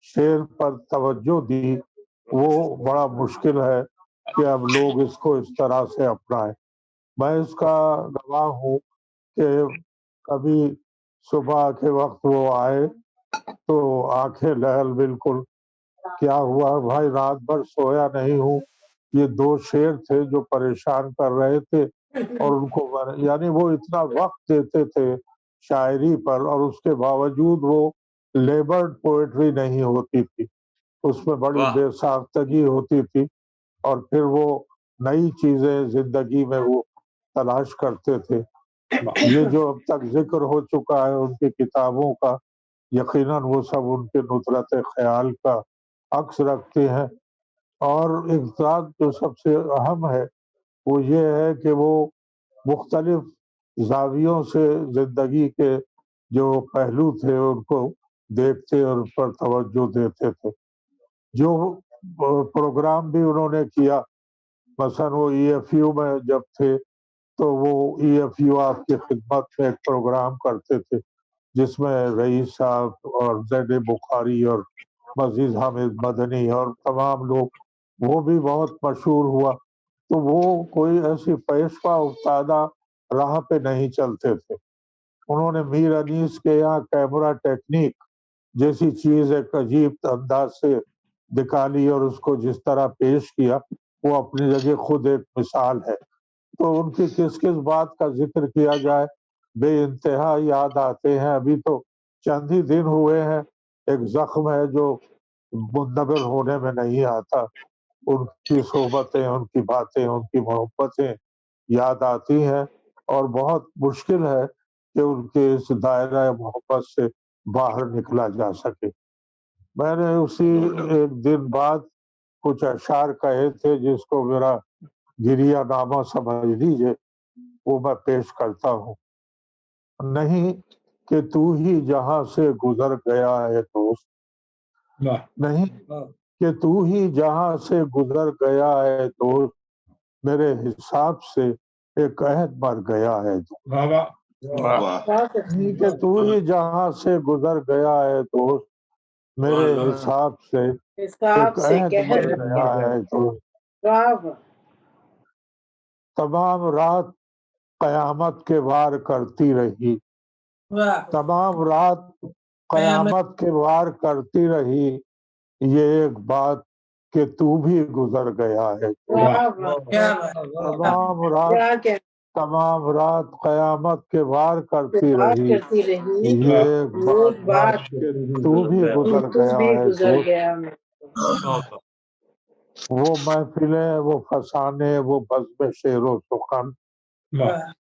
شعر پر توجہ دی، وہ بڑا مشکل ہے کہ اب لوگ اس کو اس طرح سے اپنائیں۔ میں اس کا گواہ ہوں کہ کبھی صبح کے وقت وہ آئے تو آنکھیں لہل بالکل، کیا ہوا بھائی رات بھر سویا نہیں ہوں، یہ 2 شعر تھے جو پریشان کر رہے تھے، اور ان کو یعنی وہ اتنا وقت دیتے تھے شاعری پر، اور اس کے باوجود وہ لیبرڈ پوئٹری نہیں ہوتی تھی، اس میں بڑی بے ساختگی ہوتی تھی، اور پھر وہ نئی چیزیں زندگی میں وہ تلاش کرتے تھے۔ یہ جو اب تک ذکر ہو چکا ہے ان کی کتابوں کا، یقیناً وہ سب ان کے ندرت خیال کا عکس رکھتے ہیں۔ اور ایک بات جو سب سے اہم ہے وہ یہ ہے کہ وہ مختلف زاویوں سے زندگی کے جو پہلو تھے ان کو دیکھتے اور ان پر توجہ دیتے تھے۔ جو پروگرام بھی انہوں نے کیا، مثلا وہ ای ایف یو میں جب تھے تو وہ ای ایف یو آپ کی خدمت میں ایک پروگرام کرتے تھے جس میں رئیس صاحب اور زید بخاری اور مزید حامد مدنی اور تمام لوگ، وہ بھی بہت مشہور ہوا۔ تو وہ کوئی ایسی پیشوا افتادہ راہ پہ نہیں چلتے تھے۔ انہوں نے میر انیس کے یہاں کیمرہ ٹیکنیک جیسی چیز ایک عجیب انداز سے نکالی، اور اس کو جس طرح پیش کیا وہ اپنی جگہ خود ایک مثال ہے۔ تو ان کی کس کس بات کا ذکر کیا جائے، بے انتہا یاد آتے ہیں۔ ابھی تو چند ہی دن ہوئے ہیں، ایک زخم ہے جو مندمل ہونے میں نہیں آتا، ان کی صحبتیں، ان کی باتیں، ان کی محبتیں یاد آتی ہیں، اور بہت مشکل ہے کہ ان کے اس دائرہ محبت سے باہر نکلا جا سکے۔ میں نے اسی ایک دن بعد کچھ اشعار کہے تھے جس کو میرا گریہ نامہ سمجھ لیجیے، وہ میں پیش کرتا ہوں۔ نہیں کہ تو ہی جہاں سے گزر گیا ہے دوست، نہیں کہ تو ہی جہاں سے گزر گیا ہے دوست، میرے حساب سے ایک عہد مر گیا ہے دوست۔ نہیں کہ تو ہی جہاں سے گزر گیا ہے دوست، میرے حساب سے ایک عہد مر گیا ہے دوست۔ تمام رات قیامت کے وار کرتی رہی، تمام رات قیامت کے وار کرتی رہی، یہ ایک بات کہ تو بھی گزر گیا ہے۔ تمام رات قیامت کے وار کرتی رہی، یہ ایک بات کہ تو بھی گزر گیا ہے۔ وہ محفلیں، وہ فسانے، وہ بزم شعر و سخن،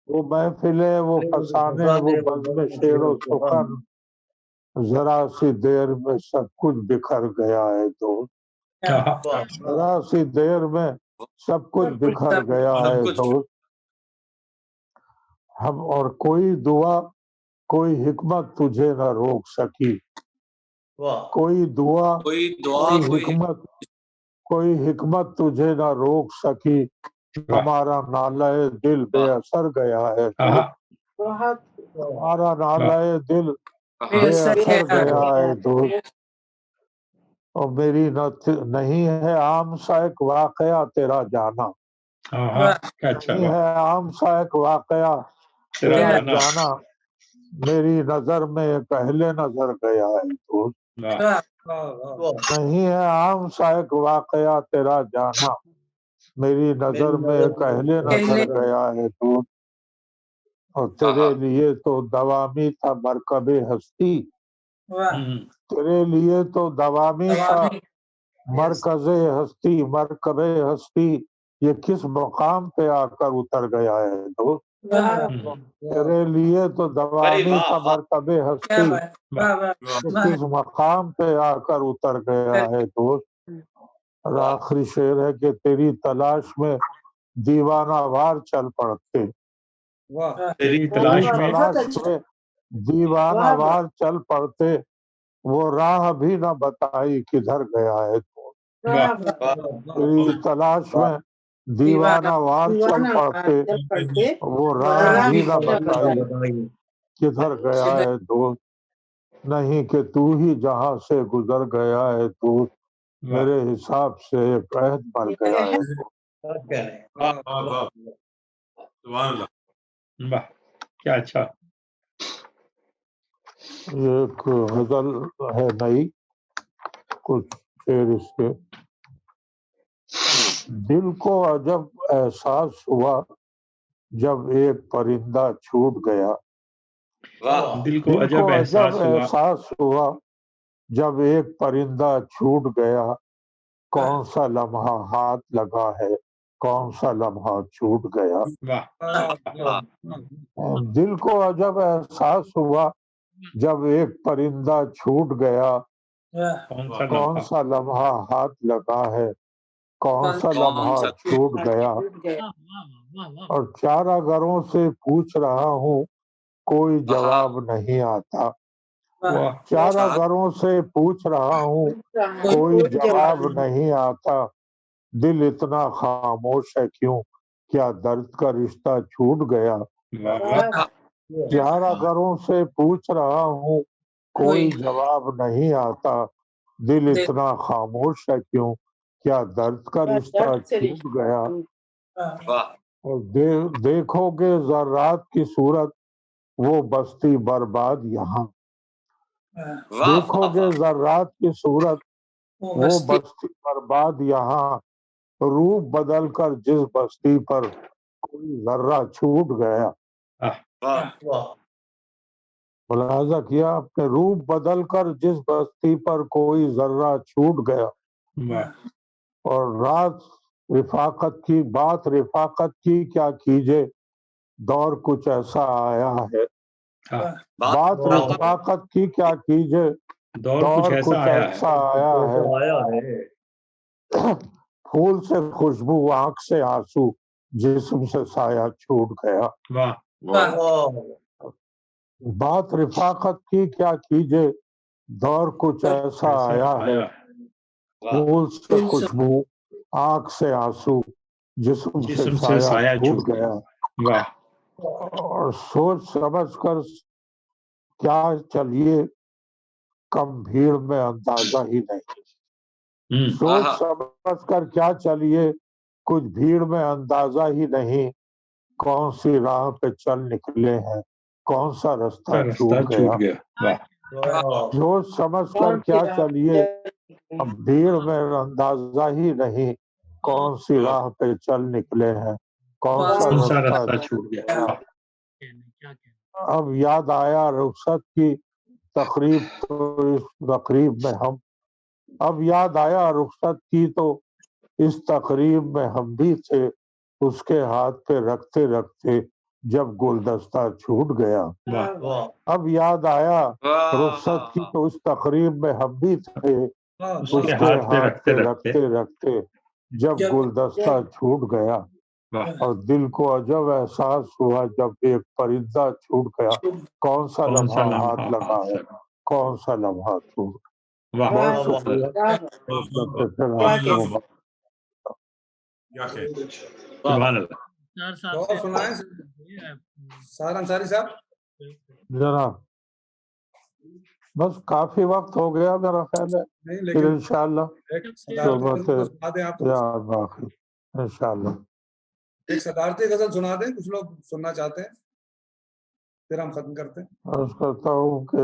وہ محفلیں، وہ فسانے، وہ بزم شعر و سخن، ذرا سی دیر میں سب کچھ بکھر گیا ہے دوست۔ ذرا سی دیر میں سب کچھ بکھر گیا ہے دوست۔ ہم اور کوئی دعا، کوئی حکمت تجھے نہ روک سکی، کوئی دعا، کوئی حکمت تجھے نہ روک سکی، ہمارا نالہ دل بے اثر گیا ہے، ہمارا نالہ دل بے اثر گیا ہے دوست۔ اور میری نہیں ہے عام سا ایک واقعہ تیرا جانا، نہیں ہے عام سا ایک واقعہ تیرا جانا، میری نظر میں ایک اہل نظر گیا ہے دوست۔ نہیں ہے عام سا ایک واقعہ تیرا جانا، میری نظر میں ایک اہل نظر گیا ہے تو، اور تیرے لیے تو دوامی تھا مرکب ہستی، تیرے لیے تو دوامی تھا مرکز ہستی، مرکب ہستی یہ کس مقام پہ آ کر اتر گیا ہے دوست، تیرے لیے تو دوامی تھا مرکب ہستی، کس مقام پہ آ کر اتر گیا ہے دوست۔ اور آخری شعر ہے کہ تیری تلاش میں دیوانہ وار چل پڑتے، تیری تلاش میں دیوانہ وار چل پڑتے، وہ راہ بھی نہ بتائی کدھر گیا ہے تو، تیری تلاش میں دیوانہ وار چل پڑتے، وہ راہ بھی نہ بتائی کدھر گیا ہے دوست، نہیں کہ تو ہی جہاں سے گزر گیا ہے دوست، میرے حساب سے ایک عہد بن گیا ہے کیا اچھا۔ یہ ایک غزل ہے نئی، کچھ شعر اس کے۔ دل کو عجب احساس ہوا جب ایک پرندہ چھوٹ گیا، دل کو عجب احساس ہوا جب ایک پرندہ چھوٹ گیا، کون سا لمحہ ہاتھ لگا ہے کون سا لمحہ چھوٹ گیا، دل کو عجب احساس ہوا جب ایک پرندہ چھوٹ گیا، کون سا لمحہ ہاتھ لگا ہے کون سا لمحہ چھوٹ گیا، اور چارہ گروں سے پوچھ رہا ہوں کوئی جواب نہیں آتا، چارہ گروں سے پوچھ رہا ہوں کوئی جواب نہیں آتا، دل اتنا خاموش ہے کیوں کیا درد کا رشتہ چھوٹ گیا، چارہ گروں سے پوچھ رہا ہوں کوئی جواب نہیں آتا، دل اتنا خاموش ہے کیوں کیا درد کا رشتہ چھوٹ گیا، اور دیکھو گے ذرات کی صورت وہ بستی برباد یہاں، دیکھو گے ذرات کی صورت وہ بستی برباد یہاں، روپ بدل کر جس بستی پر کوئی ذرہ چھوٹ گیا، ملاحظہ کیا آپ نے، روپ بدل کر جس بستی پر کوئی ذرہ چھوٹ گیا، اور رات رفاقت کی بات رفاقت کی کیا کیجے دور کچھ ایسا آیا ہے، بات رفاقت کی کیا کیجے دور کچھ ایسا آیا ہے، پھول سے خوشبو آنکھ سے آنسو جسم سے سایہ چھوٹ گیا، بات رفاقت کی کیا کیجے دور کچھ ایسا آیا ہے، پھول سے خوشبو آنکھ سے آنسو جسم سے سایہ چھوٹ گیا، اور سوچ سمجھ کر کیا چلیے کم بھیڑ میں اندازہ ہی نہیں، سوچ سمجھ کر کیا چلیے کچھ بھیڑ میں اندازہ ہی نہیں، کون سی راہ پہ چل نکلے ہیں کون سا رستہ چھوٹ گیا، سوچ سمجھ کر کیا چلیے اب بھیڑ میں اندازہ ہی نہیں، کون سی راہ پہ چل نکلے ہیں کون سا رستہ چھوٹ گیا، اب یاد آیا رخصت کی تقریب تو اس تقریب میں ہم، اب یاد آیا رخصت کی تو اس تقریب میں ہم بھی تھے، اس کے ہاتھ پہ رکھتے رکھتے جب گلدستہ چھوٹ گیا، اب یاد آیا رخصت کی تو اس تقریب میں ہم بھی تھے، اس کے ہاتھ پہ رکھتے رکھتے جب گلدستہ چھوٹ گیا، اور دل کو عجب احساس ہوا جب ایک پرندہ چھوٹ گیا، کون سا لمحہ ہاتھ لگا ہے کون سا لمحہ چھوٹ گیا، بہت شکریہ۔ سہار انصاری صاحب جناب بس کافی وقت ہو گیا میرا خیال ہے، پھر انشاءاللہ باقی انشاءاللہ ایک صدارتی غزل سنا دیں، کچھ لوگ سننا چاہتے ہیں پھر ہم ختم کرتے ہیں۔ عرض کرتا ہوں کہ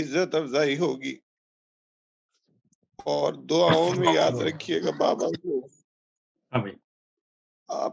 عزت افزائی ہوگی، اور دعاؤں میں یاد رکھیے گا بابا کو۔ آمین۔ آپ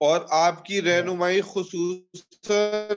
اور آپ کی رہنمائی خصوصاً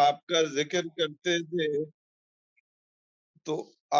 آپ کا ذکر کرتے تھے تو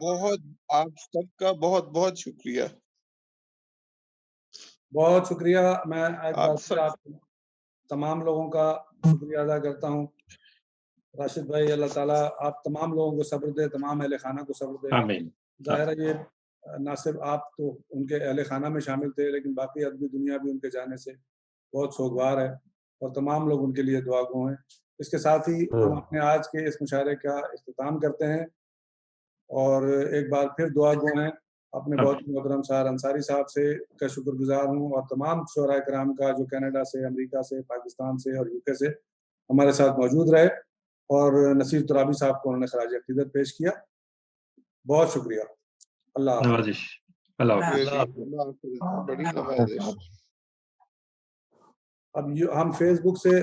بہت آپ سب کا بہت بہت شکریہ۔ بہت شکریہ۔ میں ایک بار آپ پھر سب آپ تمام لوگوں کا شکریہ ادا کرتا ہوں۔ راشد بھائی اللہ تعالیٰ آپ تمام لوگوں کو صبر دے، تمام اہل خانہ کو صبر دے۔ آمین ظاہر ہے یہ نہ صرف آپ تو ان کے اہل خانہ میں شامل تھے لیکن باقی ادبی دنیا بھی ان کے جانے سے بہت سوگوار ہے اور تمام لوگ ان کے لیے دعا گو ہیں۔ اس کے ساتھ ہی ہم اپنے آج کے اس مشاعرے کا اختتام کرتے ہیں اور ایک بار پھر دعا گو ہیں اپنے بہت آمین محترم سہار انصاری صاحب سے کا شکر گزار ہوں اور تمام شعراء کرام کا جو کینیڈا سے، امریکہ سے، پاکستان سے اور UK سے ہمارے ساتھ موجود رہے اور نصیر ترابی صاحب کو انہوں نے خراج عقیدت پیش کیا۔ بہت شکریہ۔ اللہ حافظ۔ نوازش اللہ حافظ۔ اللہ حافظ، بڑی نوازش۔ اب ہم فیس بک سے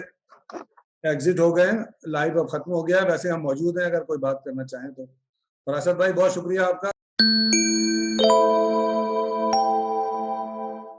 ایگزٹ ہو گئے ہیں، لائیو اب ختم ہو گیا ہے، ویسے ہم موجود ہیں اگر کوئی بات کرنا چاہیں تو۔ اور اسد بھائی بہت شکریہ آپ کا۔